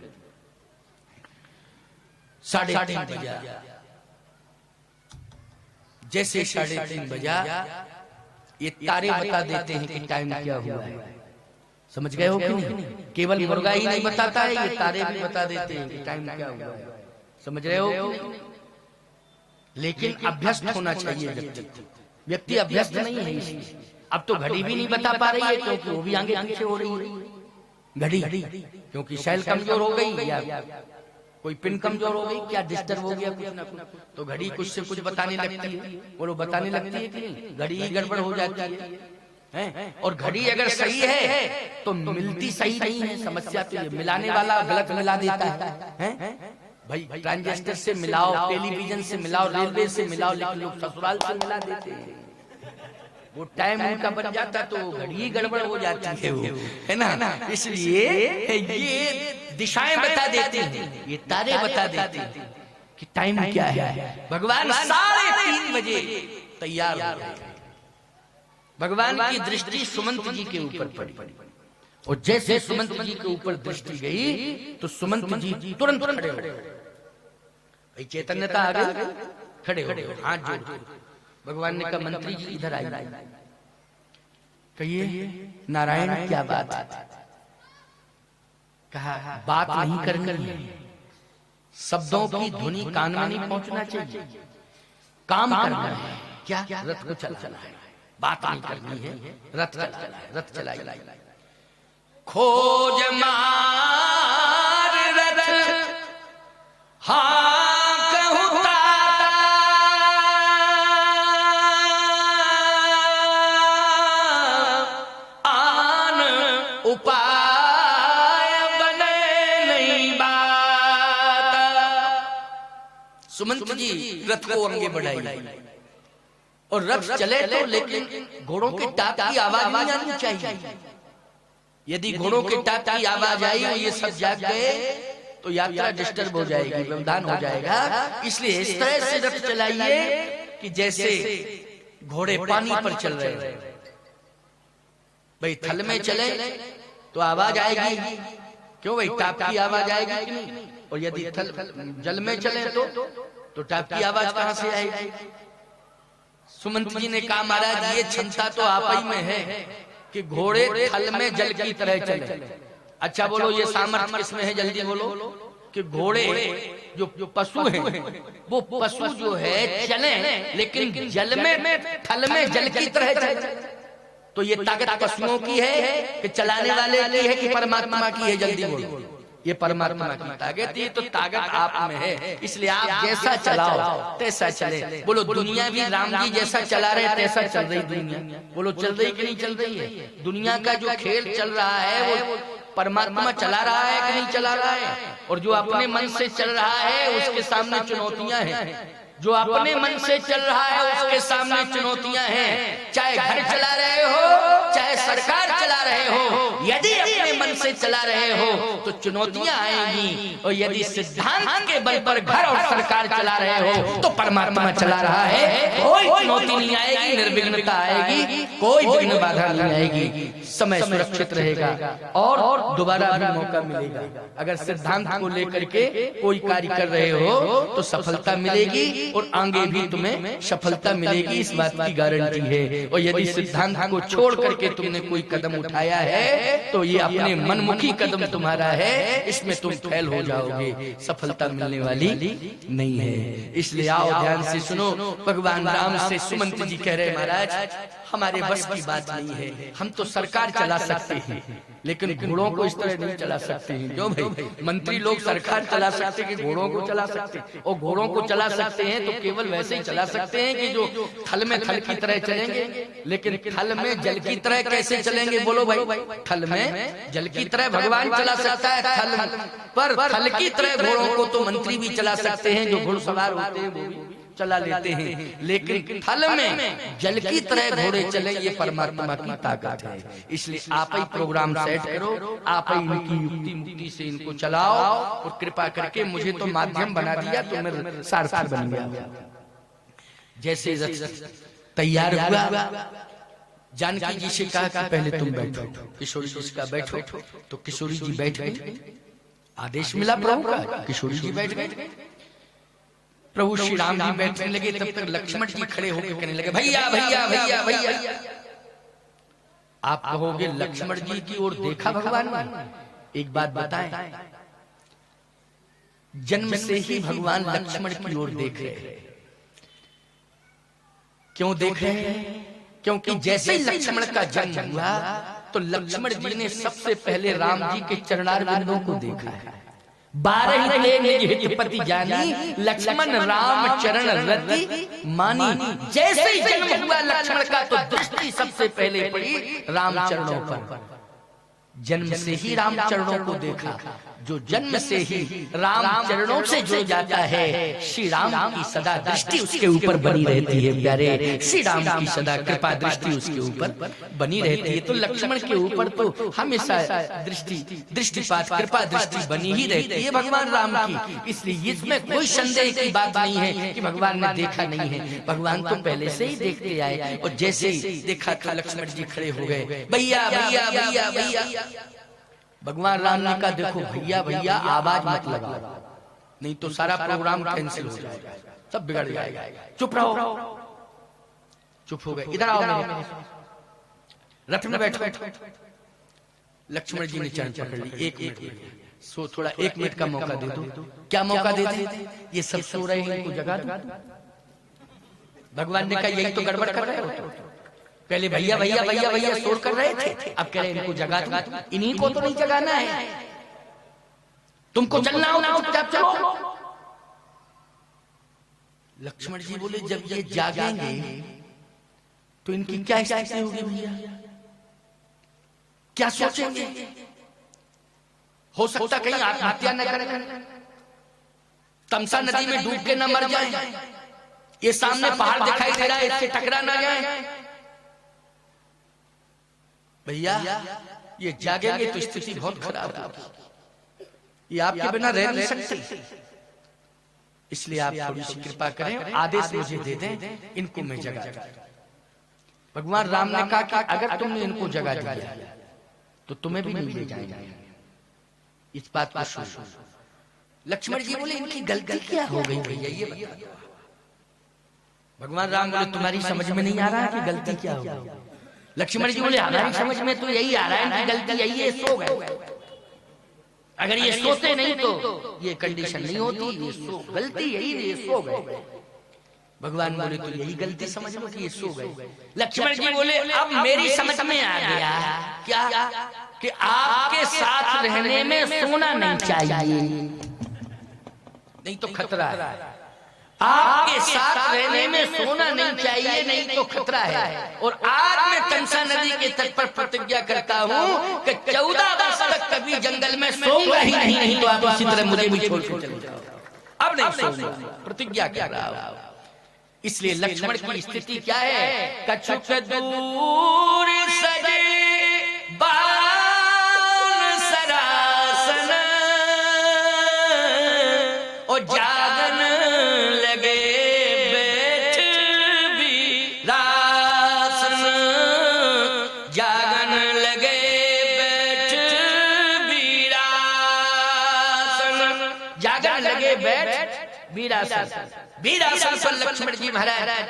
A: 3:30 बजा, जैसे 3:30 बजा ये तारे बता देते हैं कि टाइम क्या हुआ है। समझ गए हो कि नहीं? केवल मुर्गा ही नहीं बताता है, ये तारे भी बता देते हैं कि टाइम क्या हुआ है। समझ रहे हो कि नहीं? लेकिन अभ्यस्त होना चाहिए व्यक्ति अभ्यस्त नहीं है इसलिए। अब तो घड़ी भी नहीं बता पा रही है क्योंकि वो भी आगे पीछे हो रही है घड़ी, क्योंकि शैल कमजोर हो गई या कोई पिन कमजोर हो गई, क्या डिस्टर्ब हो गया कुछ ना कुछ, तो घड़ी कुछ से कुछ बताने लगती है। वो बताने लगती है कि नहीं, घड़ी ही गड़बड़ हो जाती है। और घड़ी अगर सही है तो मिलती सही नहीं है। समस्या तो ये मिलाने वाला गलत मिला देता है। भाई ट्रांजिस्टर से मिलाओ, टेलीविजन से मिलाओ, रेलवे से मिलाओ, लेकिन लोग ससुराल से मिला देते हैं। वो टाइम उनका बन जाता तो घड़ी ही गड़बड़ हो जाती है ना। इसलिए ये दिशाएं बता देते हैं, ये तारे बता देते हैं कि टाइम क्या है। भगवान 3:30 बजे तैयार हो गए। भगवान की दृष्टि सुमंत जी के ऊपर पड़ी, और जैसे सुमंत जी के ऊपर दृष्टि गई तो सुमंत जी तुरंत खड़े हो गए। चैतन्यता आ गई, खड़े हो गए, हाथ जोड़। भगवान ने कहा मंत्री जी इधर आइए, कहिए नारायण क्या बात है। कहा बात नहीं करनी है, शब्दों की ध्वनि कान में नहीं पहुंचना चाहिए, काम करना है। क्या? रथ को चलाना है, बात नहीं करनी है, रथ चलाना है, रथ चलाइए। खोज मार रथ हाँ कहूँ आन उपाय बने नहीं बात। सुमंत जी रथ को आगे बढ़ाई और रथ चले तो, लेकिन घोड़ों की टाप की आवाज नहीं आनी चाहिए। यदि घोड़ों के टाप की आवाज आई और ये सब जाग गए तो यात्रा डिस्टर्ब हो जाएगी, व्यवधान हो जाएगा। इसलिए इस तरह से रथ चलाइए कि जैसे घोड़े पानी पर चल रहे हैं। भाई थल में चले तो आवाज आएगी, क्यों भाई टाप की आवाज आएगी कि नहीं? और यदि जल में चले तो टाप की आवाज कहां से आएगी? सुमंत जी ने कहा महाराज ये क्षमता तो आप ही में है कि घोड़े थल में जल की तरह चले। अच्छा बोलो ये सामर्थ्य किसमें है? जल्दी बोलो। कि घोड़े जो पशु हैं वो पशु जो है चले, लेकिन जल में थल में जल की तरह चले। तो ये ताकत पशुओं की है कि चलाने वाले की है कि परमात्मा की है? जल्दी बोलो। ये परमात्मा की ताकत, ये तो ताकत आप में है। इसलिए आप जैसा चलाओ तैसा चले। बोलो दुनिया भी राम जी जैसा चला रहे तैसा चल रही दुनिया? बोलो चल रही कि नहीं चल रही है? दुनिया का जो खेल चल रहा है वो परमात्मा चला रहा है कि नहीं चला रहा है? और जो अपने मन से चल रहा है उसके सामने चुनौतियां हैं। जो अपने मन से चल रहा है उसके सामने चुनौतियां हैं। चाहे घर चला रहे हो, चाहे सरकार चला रहे हो, यदि अपने मन से चला रहे हो तो चुनौतियां आएंगी। और यदि सिद्धांत के बल पर घर और सरकार चला रहे हो तो परमात्मा चला रहा है। कोई चुनौती नहीं आएगी, निर्विघ्नता आएगी, कोई विघ्न बाधा नहीं आएगी, समय सुरक्षित रहेगा और दोबारा भी मौका मिलेगा। अगर सिद्धांत को लेकर के कोई कार्य कर रहे हो तो सफलता मिलेगी और आगे भी तुम्हें सफलता मिलेगी, इस बात की गारंटी है। और यदि सिद्धांत को छोड़ करके तुमने कोई कदम उठाया है तो ये अपने मनमुखी कदम तुम्हारा है, इसमें तुम फेल हो जाओगे, सफलता मिलने वाली नहीं है। इसलिए आओ ध्यान से सुनो। भगवान राम से सुमंत जी कह रहे महाराज हमारे बस की बात नहीं है, हम तो सरकार चला सकते हैं लेकिन घोड़ों को इस तरह नहीं चला सकते हैं। क्यों भाई? मंत्री लोग सरकार चला सकते हैं कि घोड़ों को चला सकते हैं? और घोड़ों को चला सकते हैं तो केवल वैसे ही चला सकते हैं कि जो थल में थल की तरह चलेंगे, लेकिन थल में जल की तरह कैसे चलेंगे? बोलो भाई। थल में जल की तरह भगवान चला सकता है थल पर, थल की तरह घोड़ों को तो मंत्री भी चला सकते हैं जो घुड़सवार होते हैं वो भी चला लेते हैं, लेकिन थल में जल की तरह घोड़े चले ये परमात्मा की ताकत है। इसलिए आप ही प्रोग्राम सेट करो, आप ही इनकी युक्ति मुक्ति से इनको चलाओ और कृपा करके मुझे तो माध्यम बना दिया तो मैं सारथी बन गया। जैसे तैयार हुआ, जानकी जी से कहा कि पहले तुम बैठो, किशोरी जी से कहा बैठो, तो किशोरी जी बैठ गए। आदेश मिला प्रभु का, किशोरी जी बैठ गए। प्रभु श्री राम जी बैठने लगे, तब तक लक्ष्मण जी खड़े होकर कहने लगे भैया भैया भैया भैया। आप कहोगे लक्ष्मण जी की ओर देखा भगवान ने? एक बात बताएं, जन्म से ही भगवान लक्ष्मण की ओर देख रहे हैं। क्यों देख रहे हैं? क्योंकि जैसे ही लक्ष्मण का जन्म हुआ तो लक्ष्मण जी ने सबसे पहले राम जी के चरणारविंदों को देखा है। 12 हितपति जानी, लक्ष्मण राम चरण रति मानी। जैसे ही जन्म हुआ लक्ष्मण का तो दृष्टि सबसे पहले पड़ी राम चरणों पर। जन्म से ही राम चरणों को देखा। जो जन्म से ही राम चरणों से जुड़ जाता है, श्री राम की सदा दृष्टि उसके ऊपर बनी रहती है। प्यारे, श्री राम की सदा कृपा दृष्टि उसके ऊपर बनी रहती है। तो लक्ष्मण के ऊपर तो हमेशा दृष्टिपात कृपा दृष्टि बनी ही रहती है भगवान राम की। इसलिए इसमें कोई संदेह की बात नहीं है कि भगवान ने देखा नहीं है। भगवान तो पहले से ही देखते आए, और जैसे ही देखा तो लक्ष्मण जी खड़े हो गए, भैया भैया भैया भैया। भगवान राम ने कहा देखो भैया भैया आवाज मत लगाओ, नहीं तो सारा प्रोग्राम कैंसिल हो जाएगा, सब बिगड़ जाएगा। चुप रहो। चुप हो गए। इधर आओ, रथ में बैठो। लक्ष्मण जी ने चरण पकड़ ली। 1 मिनट सो, थोड़ा 1 मिनट का मौका दे दो। क्या मौका दे दे? ये सब सो रहे हैं, इनको जगा दो। भगवान ने कहा यही तो गड़बड़ कर रहे हो। पहले भैया भैया भैया भैया शोर कर रहे थे, अब कह रहे इनको जगा दो। इन्हीं को तो नहीं जगाना है, तुमको चलना हो ना चुपचाप चलो। लक्ष्मण जी बोले जब ये जागेंगे तो इनकी क्या स्थिति होगी भैया? क्या सोचेंगे? हो सकता कहीं आत्महत्या न करें, तमसा नदी में डूब के न मर जाए, ये सामने पहाड़ दिखाई दे रहा है इससे टकरा ना जाए। भैया ये जागेंगे तो स्थिति बहुत खराब होगी, ये आपके बिना रह नहीं सकते। इसलिए आप थोड़ी सी कृपा करें, आदेश मुझे दे दें, इनको मैं जगा दूं। भगवान राम ने कहा कि अगर तुमने इनको जगा दिया तो तुम्हें भी नहीं ले जाएगा। इस बात को सुनो। लक्ष्मण जी बोले इनकी गलती क्या हो गई भैया ये बताओ। भगवान राम बोले तुम्हारी समझ में नहीं आ रहा है कि गलती क्या हो गई? लक्ष्मण जी बोले हमारी समझ में तो यही आ रहा है कि गलती यही है, सो गए। अगर ये सोते नहीं तो ये कंडीशन नहीं होती, ये सो, गलती यही है, ये सो गए। भगवान बोले तो यही गलती समझ लो कि ये सो गए। लक्ष्मण जी बोले अब मेरी समझ में आ गया क्या कि आपके साथ रहने में सोना नहीं चाहिए, नहीं तो खतरा है। आपके साथ रहने में सोना नहीं चाहिए, नहीं तो खतरा है। और आज मैं तमसा नदी के तट पर प्रतिज्ञा करता हूँ कि 14 वर्ष तक कभी जंगल में सोऊंगा ही नहीं तो आप इसी तरह मुझे भी छोड़ के चले जाओ। अब नहीं सोऊंगा, प्रतिज्ञा कर रहा हूँ। इसलिए लक्ष्मण की स्थिति क्या है? कछुक दूर सजे बाण सरासन और जागन लगे बैठ वीरासन, जागन लगे बैठ वीरासन, जागन लगे बैठ वीरासन। वीरासन पर लक्ष्मण जी महाराज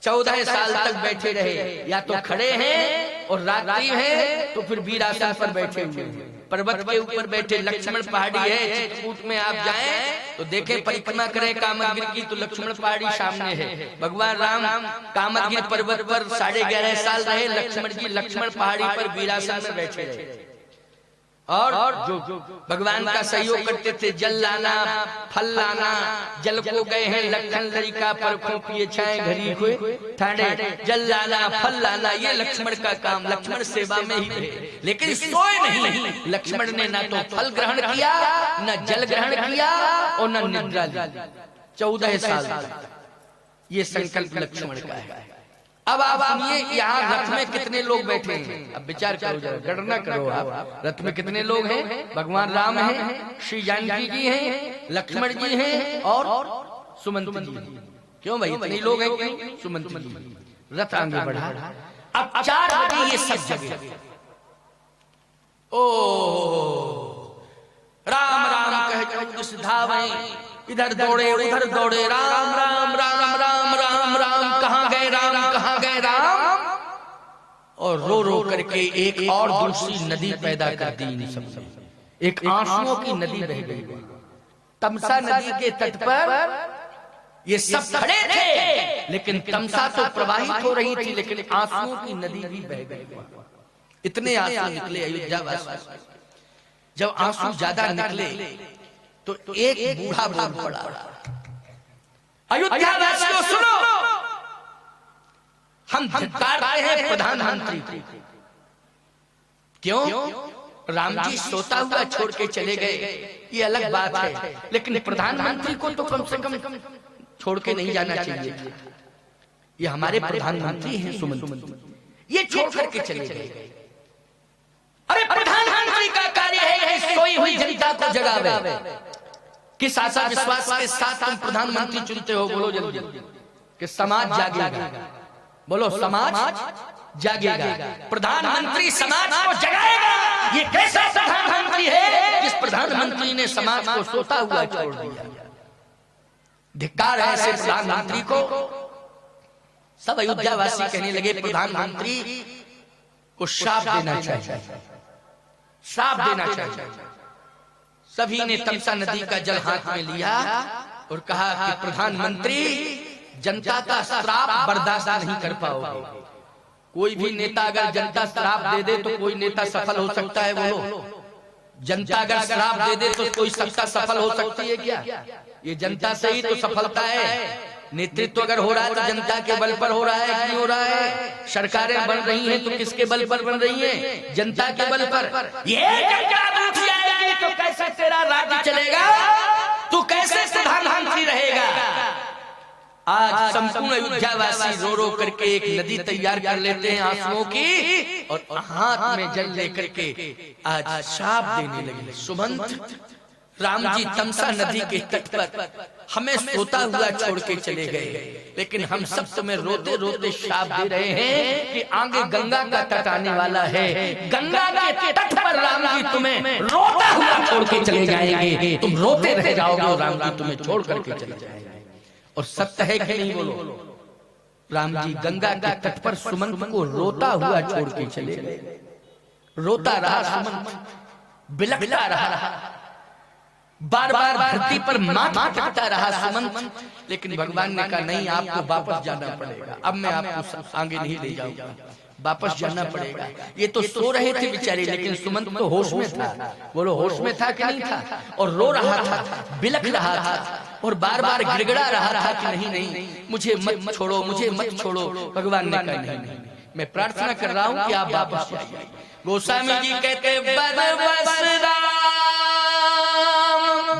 A: 14 साल तक बैठे रहे। या तो खड़े हैं और रात्रि है तो फिर वीरासन पर बैठे हुए हैं। पर्वत के ऊपर बैठे, लक्ष्मण पहाड़ी है, चित्रकूट में आप जाएं तो देखें, परिक्रमा करें कामदगिरि की तो लक्ष्मण पहाड़ी सामने है। भगवान राम कामदगिरि पर्वत पर 11.5 साल रहे। लक्ष्मण जी लक्ष्मण पहाड़ी पर वीरासन में बैठे रहे और जो भगवान का सहयोग करते थे, जल लाना फल लाना। जल को गए हैं लखन लड़का परखों पिए छाए घड़ी हुए ठाणे, जल लाना फल लाना ये लक्ष्मण का काम। लक्ष्मण सेवा में ही थे, लेकिन सोए नहीं। लक्ष्मण ने ना तो फल ग्रहण किया, न जल ग्रहण किया और न निद्रा ली। 14 साल तक। ये संकल्प लक्ष्मण का है। अब आप सुनिए, यहाँ रथ में कितने लोग बैठे हैं, अब विचार करो जरा, गणना करो आप। रथ में कितने लोग हैं? भगवान राम हैं, श्री जानकी जी हैं, लक्ष्मण जी हैं और सुमंत जी। क्यों भाई इतने लोग हैं? क्यों? सुमंत जी। रथ आगे बढ़ा। अब 4 बजे ये सब जगह, ओ राम राम कह चौदिस धावे, इधर दौड़े उधर दौड़े, राम राम राम राम राम राम, कहाँ गए राम, कहाँ गए राम। और रो रो करके एक और दूसरी नदी पैदा कर दी इन सबने। एक आंसुओं की नदी बह गई। तमसा नदी के तट पर ये सब खड़े थे, लेकिन तमसा तो प्रवाहित हो रही थी, लेकिन आंसुओं की नदी भी बह गई। इतने आंसू निकले अयोध्या वासी। जब आंसू ज्यादा निकले तो एक बूढ़ा बोल पड़ा, अयोध्या वासियों सुनो, हम धिक्कारते हैं प्रधानमंत्री को। क्यों? राम जी सोता हुआ छोड़ के चले गए, ये अलग बात है, लेकिन प्रधानमंत्री को तो कम से कम छोड़ के नहीं जाना चाहिए। ये हमारे प्रधानमंत्री हैं सुमंत, ये छोड़ करके चले गए। अरे प्रधानमंत्री का कार्य है कि सोई हुई जनता को जगावे। किस आशा विश्वास के साथ तुम प्रधानमंत्री चुनते हो? बोलो जल्दी। कि समाज जागेगा। बोलो समाज जागेगा। प्रधानमंत्री समाज को जगाएगा। ये कैसा प्रधानमंत्री है जिस प्रधानमंत्री ने समाज को सोता हुआ छोड़ दिया? धिक्कार है ऐसे प्रधानमंत्री को। सब अयोध्या वासी कहने लगे प्रधानमंत्री को श्राप देना चाहिए, श्राप देना चाहिए। सभी ने तमसा नदी का जल हाथ में लिया और कहा कि प्रधानमंत्री जनता का श्राप बर्दाश्त नहीं कर पाओगे। कोई भी नेता अगर जनता श्राप दे दे तो कोई नेता सफल हो सकता है? बोलो, जनता अगर श्राप दे दे तो कोई सत्ता सफल हो सकती है क्या? ये जनता से ही तो सफलता है। नेतृत्व अगर हो रहा है तो जनता के बल पर हो रहा है, क्यों हो रहा है? सरकारें बन रही हैं तो किसके बल पर बन रही हैं? जनता के बल पर। ये जनता उठ जाएगी तो कैसे तेरा राज्य चलेगा? तू कैसे प्रधानमंत्री रहेगा? आज संपूर्ण अयोध्यावासी रो रो करके एक नदी तैयार कर लेते हैं आंसुओं की, और हाथ में जल लेकर के आज श्राप देने लगे। सुमंत, राम जी तमसा नदी के तट पर हमें सोता हुआ छोड़ के चले गए, लेकिन हम सब तुम्हें रोते रोते श्राप दे रहे हैं कि आगे गंगा का तट आने वाला है। गंगा के तट पर राम जी तुम्हें रोता हुआ छोड़ के चले जाएंगे। तुम रोते रह जाओगे और राम जी तुम्हें छोड़ करके चले जाएंगे। और सत्य है कि नहीं? बोलो। राम जी गंगा के तट पर सुमंत को रोता हुआ छोड़ के चले गए। रोता रहा सुमंत, बिलखता रहा, बार बार धरती पर माथ टिकता रहा सुमंत। लेकिन भगवान ने कहा नहीं, आपको वापस जाना पड़ेगा। अब मैं आपको आगे नहीं ले जाऊंगा, वापस जाना पड़ेगा। ये तो सो रहे थे बेचारे, लेकिन सुमंत तो होश में था। बोलो, होश में था कि नहीं था? और रो रहा था, बिलख रहा था, और बार बार गिड़गिड़ा रहा था कि नहीं नहीं, मुझे मत छोड़ो, मुझे मत छोड़ो। भगवान ने कहा नहीं, मैं प्रार्थना कर रहा हूँ कि आप वापस जाइए। गोस्वामी जी कहते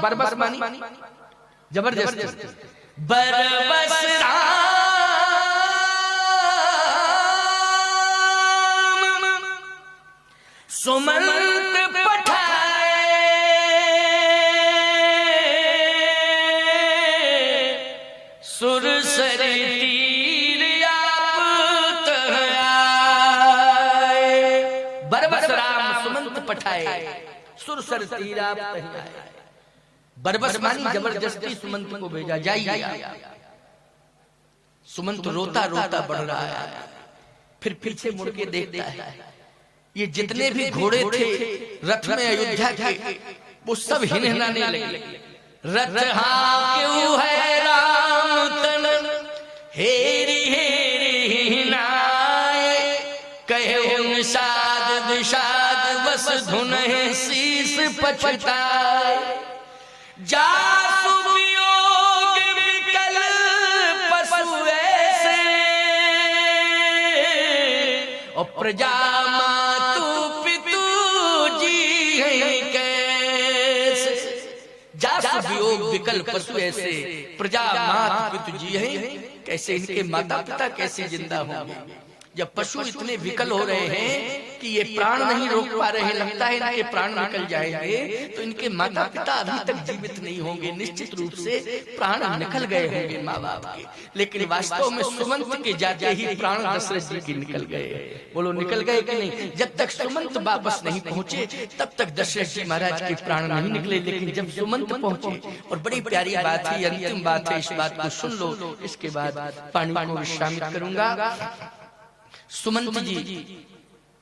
A: बरबस मानी जबरदस्त, बरबस सुमंत पठाए, सुरसर तीर आप आए। बरबस राम सुमंत पठाए, सुरसर तीर आप आए। बरबस मानी जबरदस्ती सुमंत को भेजा, जाइए। सुमंत रोता रोता बढ़ रहा है, फिर पीछे मुड़ के देखता है। ये जितने भी घोड़े थे रथ में अयोध्या के, वो सब हिनहिनाने लगे। रथ हाँ क्यों है राम तन, हेरी हेरी हिनाए, कहे निषाद निषाद बस धुन शीस पछताए। जासु वियोग विकल पशु ऐसे, और प्रजा मातु पितु जी कैसे। जासु वियोग विकल विकल पशु ऐसे प्रजा मात पितु जी हैं, कैसे इनके माता पिता कैसे जिंदा होंगे। जब पशु इतने विकल हो रहे हैं कि ये प्राण नहीं रोक पा रहे, लगता है इनके प्राण निकल जाएंगे, तो इनके माता पिता अभी तक जीवित नहीं होंगे, निश्चित रूप से प्राण निकल गए होंगे माँ बाप के। लेकिन वास्तव में सुमंत के जाते ही प्राण दशरथ जी के निकल गए। बोलो निकल गए कि नहीं? जब तक सुमंत वापस नहीं पहुंचे तब तक दशरथ जी महाराज के प्राण नहीं निकले। लेकिन जब सुमंत पहुंचे, और बड़ी प्यारी बात है, अंतिम बात है, इस बात को सुन लो, इसके बाद पानी को विश्रामित करूंगा। सुमंत जी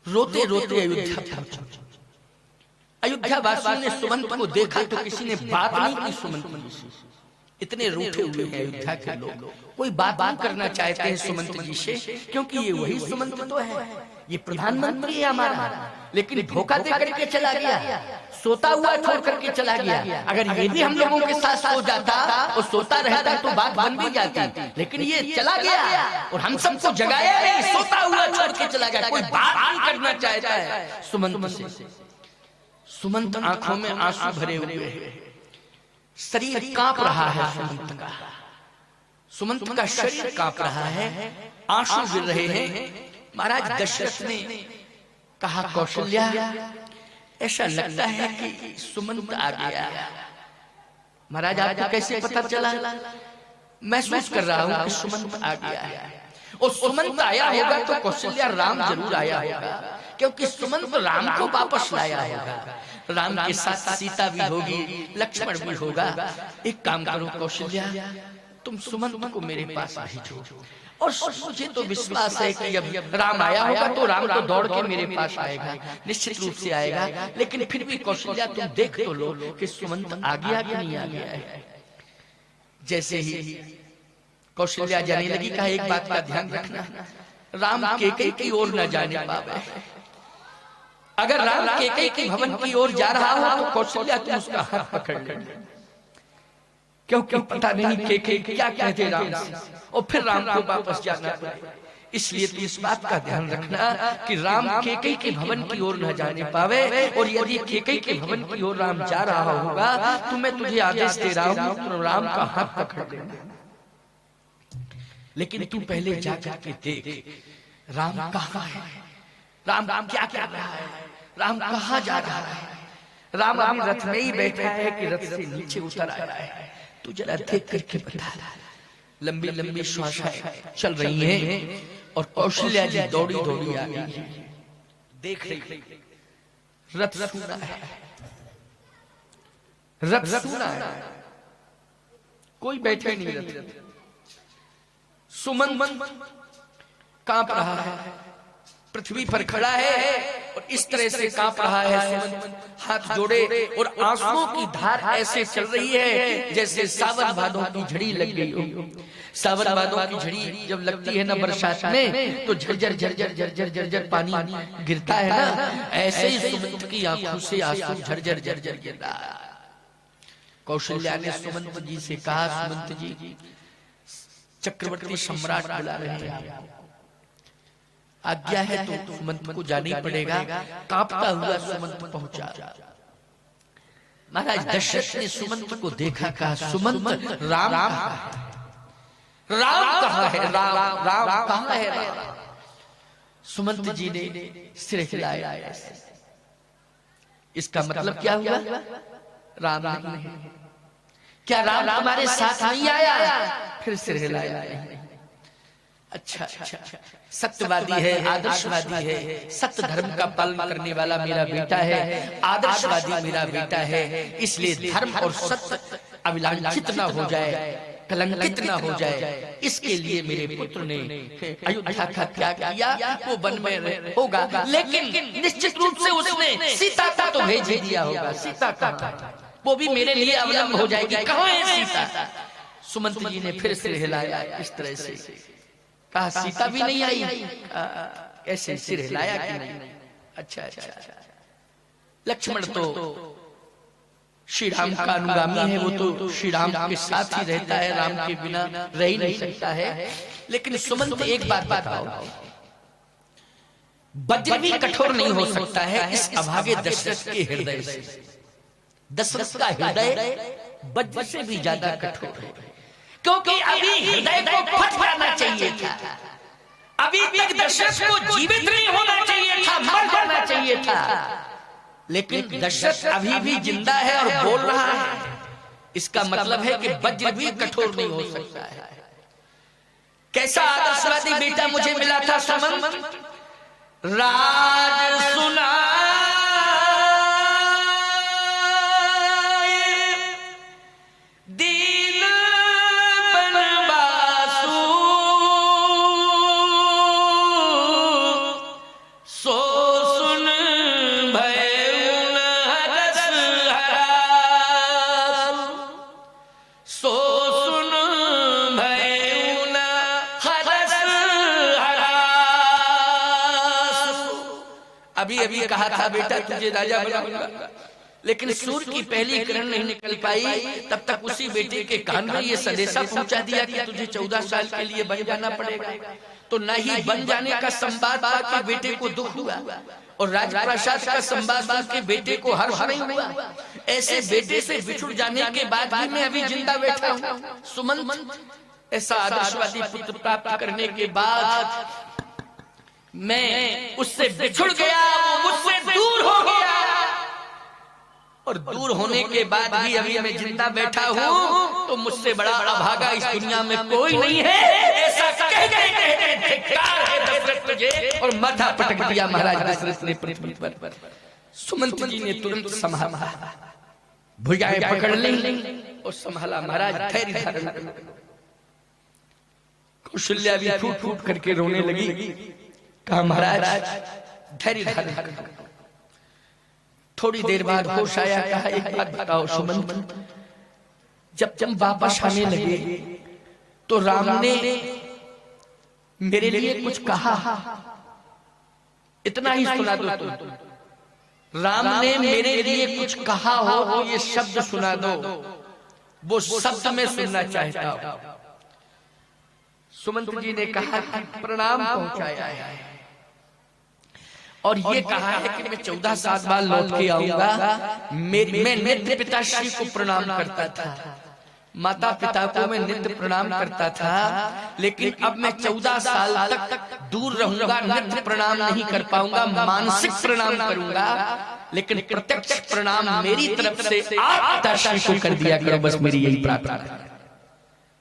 A: रोते रोते अयोध्या पहुंचे। अयोध्या वासियों ने सुमंत को देखा तो किसी ने बात नहीं की सुमंत जी से। इतने रूठे हुए हैं अयोध्या के लोग, कोई बात नहीं करना चाहते हैं सुमंत जी से, क्योंकि ये वही सुमंत तो है, ये प्रधानमंत्री है हमारा, लेकिन धोखा दे करके चला गया, सोता हुआ छोड़ करके चला गया। अगर ये भी हम लोगों के साथ सो जाता और सोता रहता तो बात बन भी जाती, लेकिन ये चला गया और हम सबको जगाया नहीं, सोता हुआ छोड़ के चला गया, कोई बात नहीं करना चाहता है सुमंत से। सुमंत आंखों में आंसू भरे हुए हैं, शरीर कांप रहा है सुमंत का, सुमंत का शरीर कांप रहा है, आंसू गिर रहे हैं। महाराज दशरथ ने कहा, कौशल्या, ऐसा लगता है कि सुमंत आ गया। महाराज आपको कैसे पता चला? महसूस कर रहा हूं कि सुमंत आ गया है। और सुमंत आया होगा तो कौशल्या राम जरूर आया होगा, क्योंकि सुमंत राम को वापस लाया होगा। राम के साथ सीता भी होगी, लक्ष्मण भी होगा। एक काम करो कौशल्या, तुम सुमंत को मेरे पास भेजो, और मुझे तो विश्वास है कि जब राम आया होगा तो राम तो दौड़ के मेरे पास आएगा, निश्चित रूप से आएगा। लेकिन फिर भी कौशल्या तुम देख तो लो कि सुमंत आ गया कि नहीं आ गया है। जैसे ही कौशल्या जाने लगी, कहा एक बात का ध्यान रखना, राम केकई की ओर न जाने पावे। अगर राम केकई के भवन की ओर जा रहा हो तो कौशल्या तुम उसका हाथ पकड़ लेना, क्योंकि पता नहीं केकई क्या कहते राम से, और फिर राम को वापस जाना पड़े। इसलिए तू इस बात का ध्यान रखना कि राम केकई के भवन की ओर न जाने पावे, और यदि केकई के भवन की ओर राम जा रहा होगा तो मैं तुझे आदेश दे रहा हूं तो राम का हाथ पकड़ लेना। लेकिन तू पहले जा करके देख राम कहाँ है, राम क्या कर रहा है, राम कहाँ जा रहा है। राम अभी रथ में ही बैठा है कि रथ से नीचे उतर आया है, तू जरा देख करके बता। लंबी लंबी श्वासें चल रही हैं और कौशल्या जी दौड़ी दौड़ी आ गई है, देख रही रथ सूना है, रथ सूना है, कोई बैठे नहीं रथ। सुमंत कांप रहा है, पृथ्वी पर खड़ा है और इस तरह से कांप रहा है सुमंत, हाथ जोड़े, और आंसुओं की धार ऐसे चल रही है जैसे सावन भादों की झड़ी लग गई हो। सावन भादों की झड़ी जब लगती है ना बरसात में, तो झरझर झरझर झरझर झरझर पानी गिरता है ना, ऐसे ही सुमंत की आंखों से आंसू झरझर झरझर गिर रहा है। कौशल्या ने सुमंत जी से कहा, सुमंत जी चक्रवर्ती सम्राट बुला रहे हैं, आज्ञा है तो सुमंत को जाना ही पड़ेगा। कांपता हुआ सुमंत पहुंचा। महाराज दशरथ ने सुमंत को देखा, कहा, सुमंत राम कहाँ है, राम कहाँ है, राम कहाँ है राम। सुमंत जी ने सिर हिलाया। इसका मतलब क्या हुआ? राम नहीं है। क्या राम हमारे साथ नहीं आया? फिर सिर हिलाया। अच्छा, सत्यवादी है, आदर्शवादी है, सत्य धर्म का पालन करने वाला मेरा बेटा है, आदर्शवादी मेरा बेटा है, इसलिए धर्म और सत्य अविलांछित न हो जाए, कलंकित न हो जाए, इसके लिए मेरे पुत्र ने अयोध्या का त्याग किया। वो वन में होगा, लेकिन निश्चित रूप से उसने सीता का तो भेज दिया होगा। सीता का वो भी मेरे लिए अवलंब हो जाएगी। कहाँ है सीता? सुमंत जी ने फिर सिर हिलाया इस तरह से, कहा सीता भी नहीं आई। ऐसे सिर हिलाया कि नहीं? अच्छा, लक्ष्मण तो श्री राम का अनुगामी है, वो तो श्री राम के साथ ही रहता है, राम के बिना रह ही नहीं सकता है। लेकिन सुमंत एक बात बताओ, वज्र भी कठोर नहीं हो सकता है इस अभागे दशरथ के हृदय से। दशरथ का हृदय वज्र से भी ज्यादा कठोर है, क्योंकि अभी हृदय को फटफटाना चाहिए था, अभी तक दशरथ को जीवित नहीं होना चाहिए था, मर जाना चाहिए था, लेकिन दशरथ अभी भी जिंदा है और बोल रहा है। इसका मतलब है कि वज्र भी कठोर नहीं हो सकता है। कैसा आदर्शवादी बेटा मुझे मिला था सुमंत, राज सुना दीन बनवासु, सो सुन भय हरस हरासु, सो सुन भय हरस हरासु। अभी अभी कहा था बेटा तुझे राजा बनाऊंगा, लेकिन सूर्य की पहली किरण नहीं निकल पाई, तब तक उसी बेटे के कान में ये संदेशा पहुंचा दिया कि तुझे 14 साल के लिए बन जाना पड़ेगा। तो न ही बन जाने का संवाद पाकर बेटे को दुख हुआ और राजप्रसाद का संवाद पाकर बेटे को हर्ष नहीं हुआ। ऐसे बेटे से बिछुड़ जाने के बाद भी मैं अभी जिंदा बैठा हूँ सुमंत। ऐसा आदर्शवादी पुत्र प्राप्त करने के बाद मैं उससे बिछुड़ गया, वो मुझसे दूर हो गया, और दूर होने के बाद भी अभी मैं जिंदा बैठा हूँ, तो मुझसे बड़ा अभागा इस दुनिया में कोई नहीं है। ऐसा कहते धिक्कार है दशरथ तुझे, और माथा पटक दिया महाराज दशरथ ने पृथ्वी पर। सुमंत जी ने तुरंत संभाला, भुजाएं पकड़ ली और संभाला। महाराज धैर्य धारण करो। कौशल्या भी फूट फूट करके रोने लगी। कहा महाराज धैर्य धारण करो। थोड़ी देर बाद होश आया। कहा एक बात बताओ सुमंत, जब तुम वापस आने लगे तो राम ने मेरे लिए कुछ कहा? इतना ही सुना दो तुम। राम ने मेरे लिए कुछ कहा हो तो ये शब्द सुना दो, वो शब्द मैं सुनना चाहता हूं। सुमंत जी ने कहा कि प्रणाम पहुंचाया है और ये कहा है कि मैं 14 साल बाद लौट के आऊंगा। मैं नित्य पिताश्री को प्रणाम करता था, माता पिता को मैं नित्य प्रणाम करता था, लेकिन अब मैं 14 साल तक दूर रहूंगा, नित्य प्रणाम नहीं कर पाऊंगा, मानसिक प्रणाम करूंगा, लेकिन प्रत्यक्ष प्रणाम मेरी तरफ से आप पिताश्री को कर दिया करो, बस मेरी यही प्रार्थना है।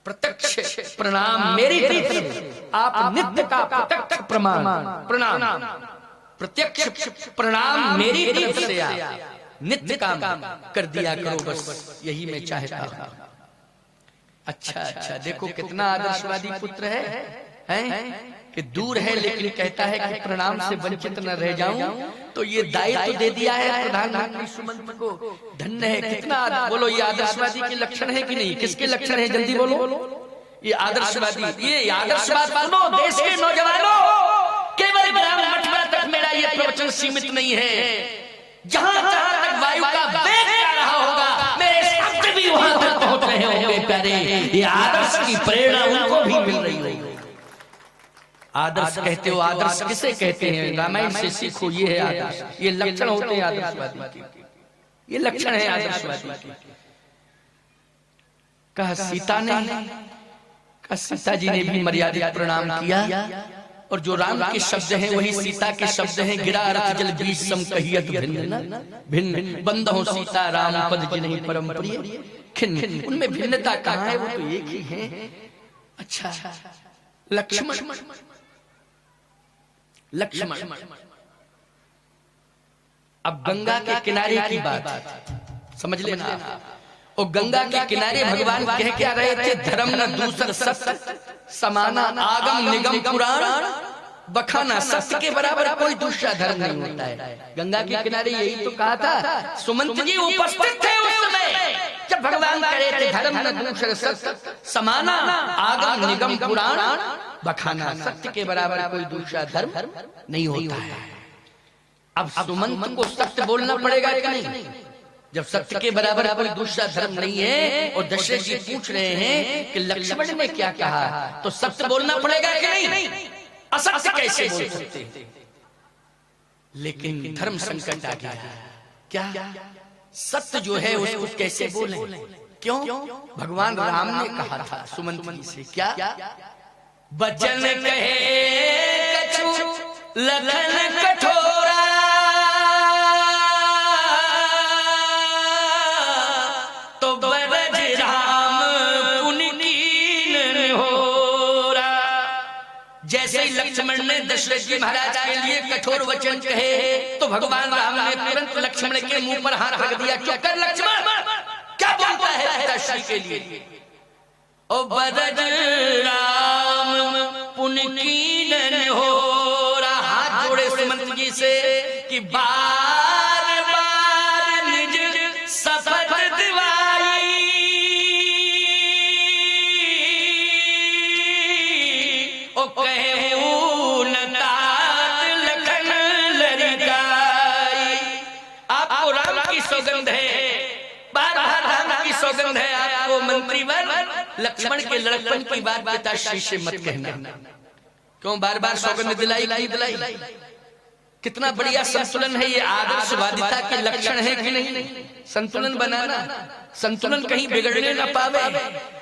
A: प्रत्यक्ष प्रणाम मेरी तरफ से, आप नित्य का प्रत्यक्ष प्रणाम प्रत्यक्ष प्रणाम मेरी तरफ से नित्य काम कर दिया करो, बस यही मैं चाहता हूं। अच्छा अच्छा, देखो कितना आदर्शवादी पुत्र है कि दूर है लेकिन कहता है कि प्रणाम से वंचित न रह जाऊं, तो ये दायित्व दे दिया है प्रधानमंत्री सुमंत को। धन्य है, कितना बोलो ये आदर्शवादी के लक्षण है कि नहीं? किसके लक्षण है जल्दी बोलो? ये आदर्शवादी, ये आदर्शवाद सुनो देश के नौजवानों, केवल ग्राम मठवा तक मेरा ये प्रवचन सीमित नहीं है। जहां जहां तक वायु का वेग जा रहा होगा, मेरे शब्द भी वहां तक पहुंच रहे होंगे प्यारे। ये आदर्श की प्रेरणा उनको भी मिल रही होगी। आदर्श कहते हो, आदर्श किसे कहते हैं? रामायण से सीखो, ये है आदर्श। ये लक्षण होते हैं आदर्शवादी के, ये लक्षण है आदर्शवादी के। कहा सीता ने, कहा सीता जी ने भी मर्यादित प्रणाम किया, और जो राम के शब्द हैं वही सीता के शब्द हैं। गिरा अर्थ जल बीज सम कहियत भिन्न भिन्न, बंदो सीता राम पद जिन्हि परम प्रिय खिन्न। उनमें भिन्नता कहाँ है? वो तो एक ही है। अच्छा, लक्ष्मण लक्ष्मण अब गंगा के किनारे की बात समझ लेना। और गंगा के किनारे भगवान कह क्या रहे थे? धर्म न दूसर सत्य समाना, आगम निगम पुराण बखाना। सत्य के बराबर कोई दूसरा धर्म नहीं होता है। गंगा के किनारे यही तो कहा था। सुमंत जी उपस्थित थे उस समय जब भगवान कह रहे थे धर्म न दूसर सत्य समाना, आगम निगम पुराण बखाना। सत्य के बराबर कोई दूसरा धर्म नहीं होता है। अब सुमंत को सत्य बोलना पड़ेगा कि नहीं? जब सत्य के बराबर कोई दूसरा धर्म नहीं है और दशरथ जी पूछ रहे हैं कि लक्ष्मण ने क्या कहा, तो सत्य बोलना पड़ेगा कि नहीं? असत्य कैसे बोल सकते? लेकिन धर्म संकट आ गया। क्या सत्य जो है उसको कैसे बोले? क्यों? भगवान राम ने कहा था सुमंत जी से, क्या? बचन कहे कछु लखन कठोरा, तो बरज राम पुनि कीन होरा। जैसे ही लक्ष्मण ने दशरथ जी महाराज के लिए कठोर वचन कहे तो भगवान राम ने तुरंत लक्ष्मण के मुंह पर हाथ रख दिया। चुप कर लक्ष्मण, क्या बोलता है पिताश्री के लिए? ओ बरज राम पुनि कीन होरा। हाथ जोड़े सुमंत जी से कि बार बार निज शपथ दिवाई, ओ कहूं न तात लखन लरिकाई। आपको राम की सौगंध है, बार बार राम की सौगंध है आपको मंत्रीवर, लक्ष्मण के लड़कपन की बात पिताश्री से मत कहना। क्यों बार बार सौगंध दिलाई? कितना बढ़िया संतुलन है ये, आदर्शवादिता के लक्षण है कि नहीं? संतुलन बनाना, संतुलन कहीं बिगड़ने ना पावे।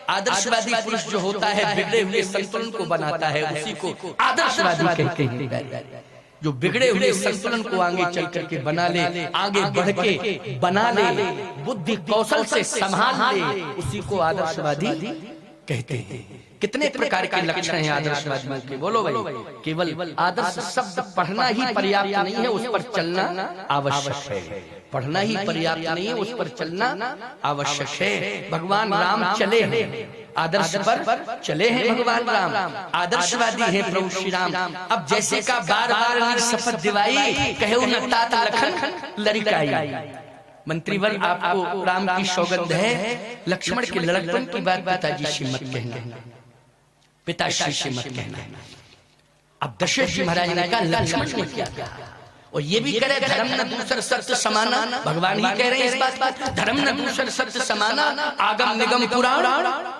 A: आदर्शवादी पुरुष जो होता है बिगड़े हुए संतुलन को बनाता है, उसी को आदर्शवादी कहते हैं। जो बिगड़े हुए संतुलन को आगे चल करके बना ले, आगे बढ़ के बना ले, बुद्धि कौशल से संभाल ले, उसी को आदर्शवादी कहते हैं। कितने प्रकार के लक्षण हैं आदर्शवादियों के, बोलो भाई। केवल आदर्श शब्द पढ़ना ही पर्याप्त नहीं है, उस पर चलना आवश्यक है। पढ़ना ही पर्याप्त नहीं है, उस पर चलना आवश्यक है। भगवान राम चले हैं आदर्श पर, चले हैं भगवान राम, आदर्शवादी हैं प्रभु श्री राम। अब जैसे का बार बार शपथ दिवाई, कहे न तात लखन लरिकाई। मंत्रीवर आपको राम की सौगंध है, लक्ष्मण के लड़कपन की बात पिताजी से मत कहना, पिताश्री से मत कहना। अब दशरथ जी महाराज ने कहा लक्ष्मण ने क्या कहा, और ये भी कह रहे धर्म न दूसर सत्य समाना। भगवान ही कह रहे हैं इस बात, धर्म न दूसर सत्य समाना, आगम निगम पुराण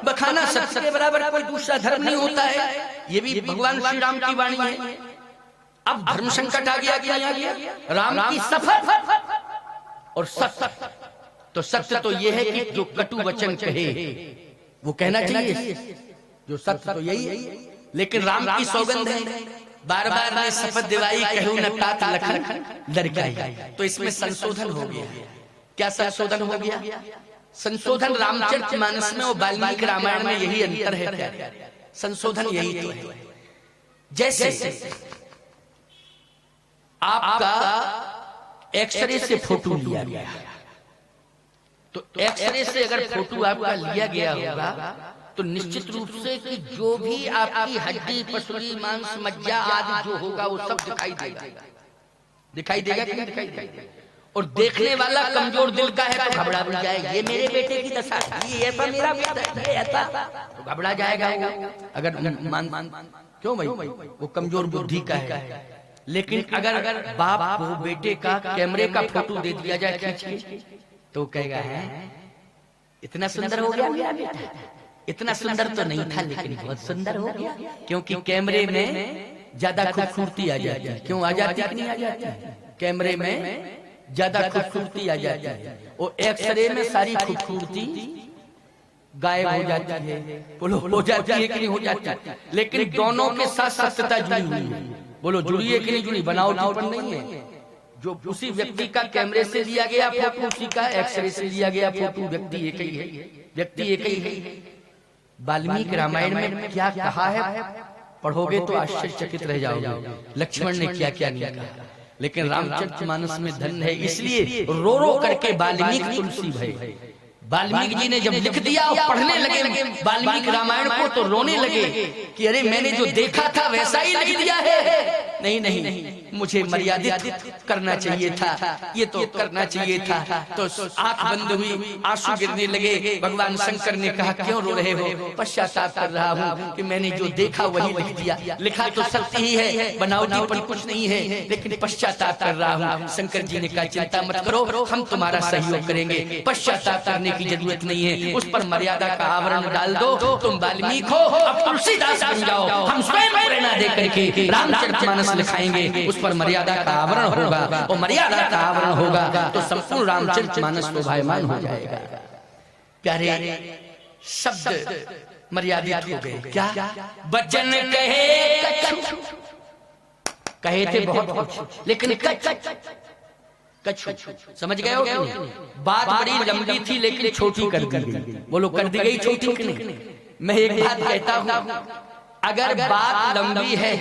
A: बखाना, सत्य के बराबर कोई दूसरा धर्म नहीं होता है। ये भी भगवान श्री राम की वाणी है। अब धर्म संकट आ गया, क्या आ गया? राम की शपथ और सत्य। तो सत्य तो ये है कि जो कटु वचन कहे वो कहना चाहिए, जो सत्य तो यही है। लेकिन राम की सौगंध है, बार बार ने शपथ दिवाई, कहूं न तात लखन लरिकाई। तो इसमें संशोधन हो गया। क्या संशोधन हो गया? संशोधन रामचरितमानस में और वाल्मीकि रामायण में यही अंतर है। क्या संशोधन यही तो है। जैसे आपका एक्सरे से फोटो लिया गया, तो एक्सरे से अगर फोटो आपका लिया गया होगा तो निश्चित रूप से कि जो भी आपकी हड्डी पसली मांस मज्जा आदि जो होगा वो सब दिखाई देगा। दिखाई देगा कि नहीं दिखाई देगा? और देखने वाला कमजोर दिल का है तो घबरा भी जाएगा, ये मेरे बेटे की दशा, ये ऐसा मेरा बेटा, ये ऐसा, तो घबरा जाएगा। अगर क्यों भाई, वो कमजोर बुद्धि का है। लेकिन अगर बाप को बेटे का कैमरे का फोटो दे दिया जाए खींच के, तो कहेगा है इतना सुंदर हो गया बेटा। इतना सुंदर तो नहीं था लेकिन बहुत सुंदर हो गया, क्योंकि कैमरे में ज्यादा खूबसूरती आ जाती है। क्यों आ जाती है? नहीं आ जाती, कैमरे में ज्यादा खूबसूरती आ जाती है, और एक्सरे में सारी खूबसूरती गायब हो जाती है। बोलो हो जाती है कि नहीं हो जाती? लेकिन दोनों के साथ सत्यता जुड़ी हुई है। बोलो जुड़ी है कि नहीं जुड़ी? बनावटीपन नहीं है। जो उसी व्यक्ति का कैमरे से लिया गया फोटो, उसी का एक्सरे से लिया गया फोटो, व्यक्ति एक ही है, व्यक्ति एक ही है। वाल्मीकि रामायण में क्या कहा है पढ़ोगे तो आश्चर्यचकित रह जाओगे, लक्ष्मण ने क्या क्या नहीं कहा। लेकिन रामचरितमानस में धन है, इसलिए रो रो करके वाल्मीकि तुलसी भय। वाल्मीकि जी ने जब लिख दिया और पढ़ने लगे वाल्मीकि रामायण को तो रोने लगे कि अरे मैंने जो देखा था वैसा ही लिख दिया है। नहीं नहीं, मुझे मर्यादित करना चाहिए था, ये तो करना चाहिए था। तो आंख बंद हुई, आंसू गिरने लगे। भगवान शंकर ने कहा क्यों रो रहे हो? पश्चाताप कर रहा हूँ कि मैंने जो देखा वही लिख दिया। लिखा तो सत्य ही है, बनावटीपन कुछ नहीं है, लेकिन पश्चाताप कर रहा हूँ। शंकर जी ने कहा चिंता मत करो, हम तुम्हारा सहयोग करेंगे, पश्चाताप करने की जरूरत नहीं है, उस पर मर्यादा का आवरण डाल दो। तुम वाल्मीकि हो, अब तुलसीदास बन जाओ, हम स्वयं प्रेरणा दे करके रामचरितमानस लिखाएंगे, उस पर मर्यादा का आवरण होगा, और मर्यादा का आवरण होगा तो संपूर्ण रामचरितमानस शोभायमान हो जाएगा। प्यारे शब्द मर्यादित हो गए। क्या बचन कहे कछु, कहे थे बहुत कुछ लेकिन कछु समझ गए हो कि नहीं? बात बड़ी लंबी थी लेकिन छोटी कर दी गई। बोलो कर दी गई छोटी कि नहीं? मैं एक बात कहता हूं, अगर बात लंबी है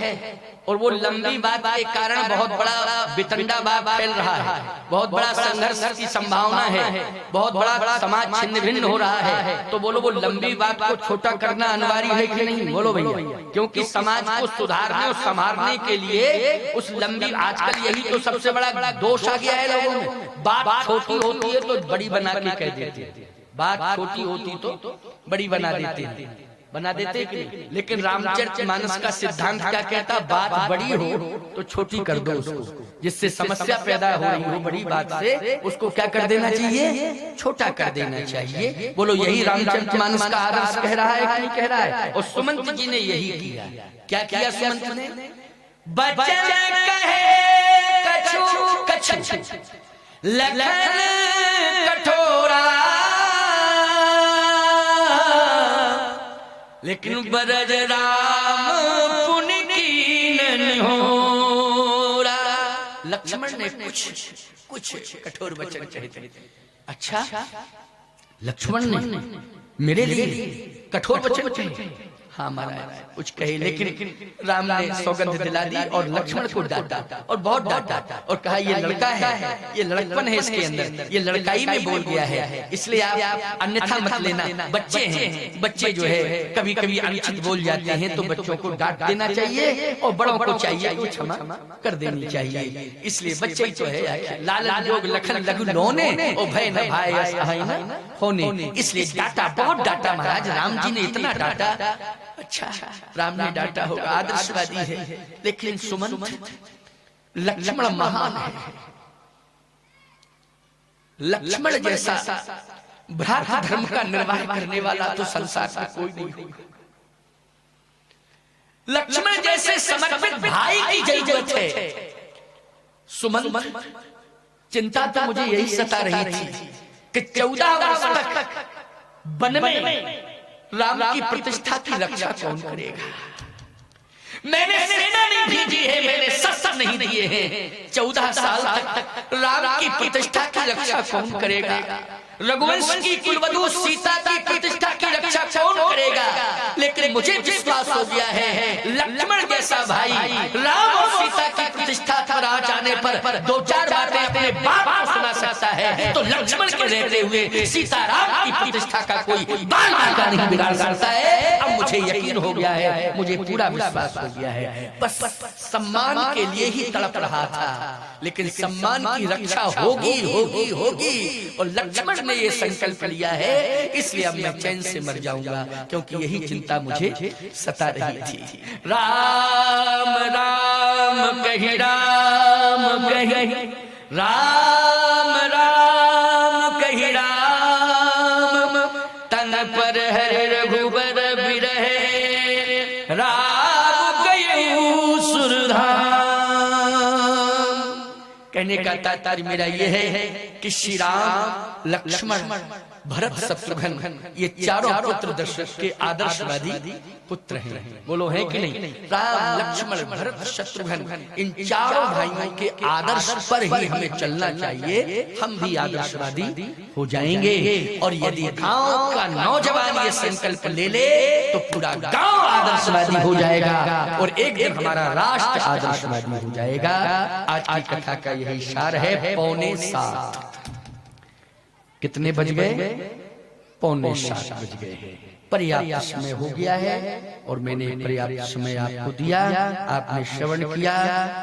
A: और वो लंबी बात के कारण बहुत बड़ा वितंडावाद फैल रहा है, बहुत बड़ा संघर्ष की संभावना है, बहुत बड़ा समाज छिन्न भिन्न हो रहा है, तो बोलो वो लंबी बात को छोटा करना अनिवार्य है कि नहीं? बोलो भैया। क्योंकि समाज को सुधारने और संभालने के लिए उस लंबी, आजकल यही तो सबसे बड़ा दोष आ गया है लोगों में, बात छोटी होती है तो बड़ी बना के कह देते हैं, बात छोटी होती तो बड़ी बना देते हैं, बना देते कि नहीं? लेकिन रामचरितमानस का सिद्धांत क्या कहता? बात बड़ी हो तो छोटी कर दो उसको, जिससे समस्या पैदा हो रही हो बड़ी बात से, उसको क्या कर देना चाहिए? छोटा कर देना चाहिए। बोलो यही रामचरितमानस का आदर्श कह रहा है कि नहीं कह रहा है? और सुमंत जी ने यही किया। क्या किया सुमंत ने? बचन कहे कछु कछु, लखन कठोरा, लेकिन बरज राम पुनि कीन होरा। लक्ष्मण ने कुछ कठोर वचन कहे थे। अच्छा, लक्ष्मण ने मेरे लिए कठोर वचन कहे? हाँ महाराज कुछ कहे, लेकिन राम ने सौगंध दिला दी और लक्ष्मण को डांटा और बहुत डांटा और कहा ये लड़का है, ये लड़कपन है इसके अंदर, ये लड़काई में बोल गया है, इसलिए आप अन्यथा मत लेना। बच्चे हैं, बच्चे जो है कभी कभी अनुचित बोल जाते हैं, तो बच्चों को डांट देना चाहिए और बड़ों को चाहिए तो क्षमा कर देनी चाहिए। इसलिए बच्चे ही तो है, लाल जोग लखन लघु लोने और भय न भाई न होने, इसलिए डांटा, बहुत डांटा महाराज। राम जी ने इतना डांटा। अच्छा, राम ने डांटा होगा, आदर्शवादी है, लेकिन सुमंत लक्ष्मण महान है। लक्ष्मण जैसा भ्रात धर्म का निर्वाह करने वाला तो संसार में कोई नहीं होगा। लक्ष्मण जैसे समर्पित भाई की जरूरत है। सुमंत, चिंता तो मुझे यही सता रही थी कि 14 वर्ष तक वन में राम की प्रतिष्ठा की रक्षा कौन करेगा? मैंने सेना नहीं भेजी है, मैंने शस्त्र नहीं दिए हैं, 14 साल तक राम की प्रतिष्ठा की रक्षा कौन करेगा? रघुवंश की कुलवधू सीता की प्रतिष्ठा की रक्षा कौन करेगा? लेकिन मुझे विश्वास हो गया है लक्ष्मण जैसा भाई राम और सीता की प्रतिष्ठा पर आ जाने पर 2-4 बातें अपने बाप को सुना सकता है, तो लक्ष्मण के रहते हुए सीता राम की प्रतिष्ठा का कोई बाल का नहीं बिगाड़ सकता है। अब मुझे यकीन हो गया है, मुझे पूरा विश्वास हो गया है। बस सम्मान के लिए ही तड़प रहा था, लेकिन सम्मान की रक्षा होगी होगी होगी, और लक्ष्मण ने ये संकल्प लिया है, इसलिए अब मैं चैन से मर जाऊंगा, क्योंकि यही चिंता मुझे सता रही थी। राम राम कहि राम कहि, राम राम कहि राम, तन पर है रघुबर बिरहे, राम गयऊ सुरधाम। कहने का तात्पर्य मेरा यह है कि श्री राम, लक्ष्मण, भरत, शत्रुघ्न ये चारों पुत्र दशरथ के आदर्शवादी पुत्र हैं। बोलो है कि नहीं? राम, लक्ष्मण, भरत, शत्रुघ्न इन चारों भाइयों के आदर्श पर ही हमें चलना चाहिए, हम भी आदर्शवादी हो जाएंगे। और यदि गांव का नौजवान ये संकल्प ले ले तो पूरा गांव आदर्शवादी हो जाएगा और एक दिन हमारा राष्ट्र आदर्शवादी हो जाएगा। आज की कथा का यही सार है। 6:45 कितने बज गए? 6:45 बज गए। पर्याप्त समय हो गया है और मैंने पर्याप्त समय आपको दिया, आपने श्रवण किया।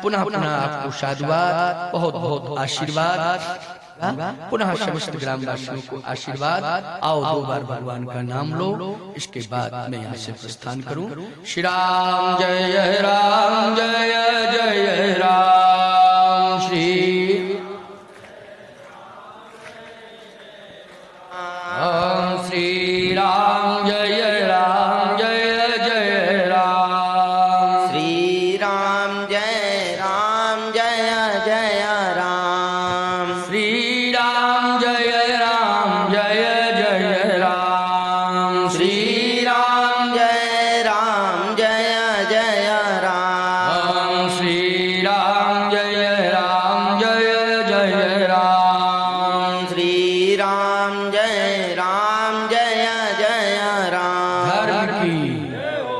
A: पुनः पुनः आपको साधुवाद, बहुत बहुत आशीर्वाद। पुनः समस्त ग्रामवासियों को आशीर्वाद। आओ 2 बार भगवान का नाम लो, इसके बाद मैं यहाँ से प्रस्थान करूं। श्री राम जय राम, जय जय राम। श्री श्री राम जय राम, जय जय राम।
C: श्री राम जय राम, जय जय राम।
A: श्री राम जय राम, जय जय राम।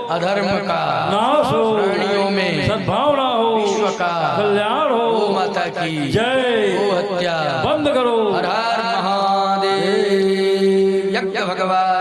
A: अधर्म का
B: नाश हो,
A: प्राणियों में
B: सद्भावना हो,
A: विश्व का
B: कल्याण हो।
A: गौ माता की
B: जय।
A: गो हत्या
B: बंद करो।
A: हर हर महादेव। यज्ञ भगवान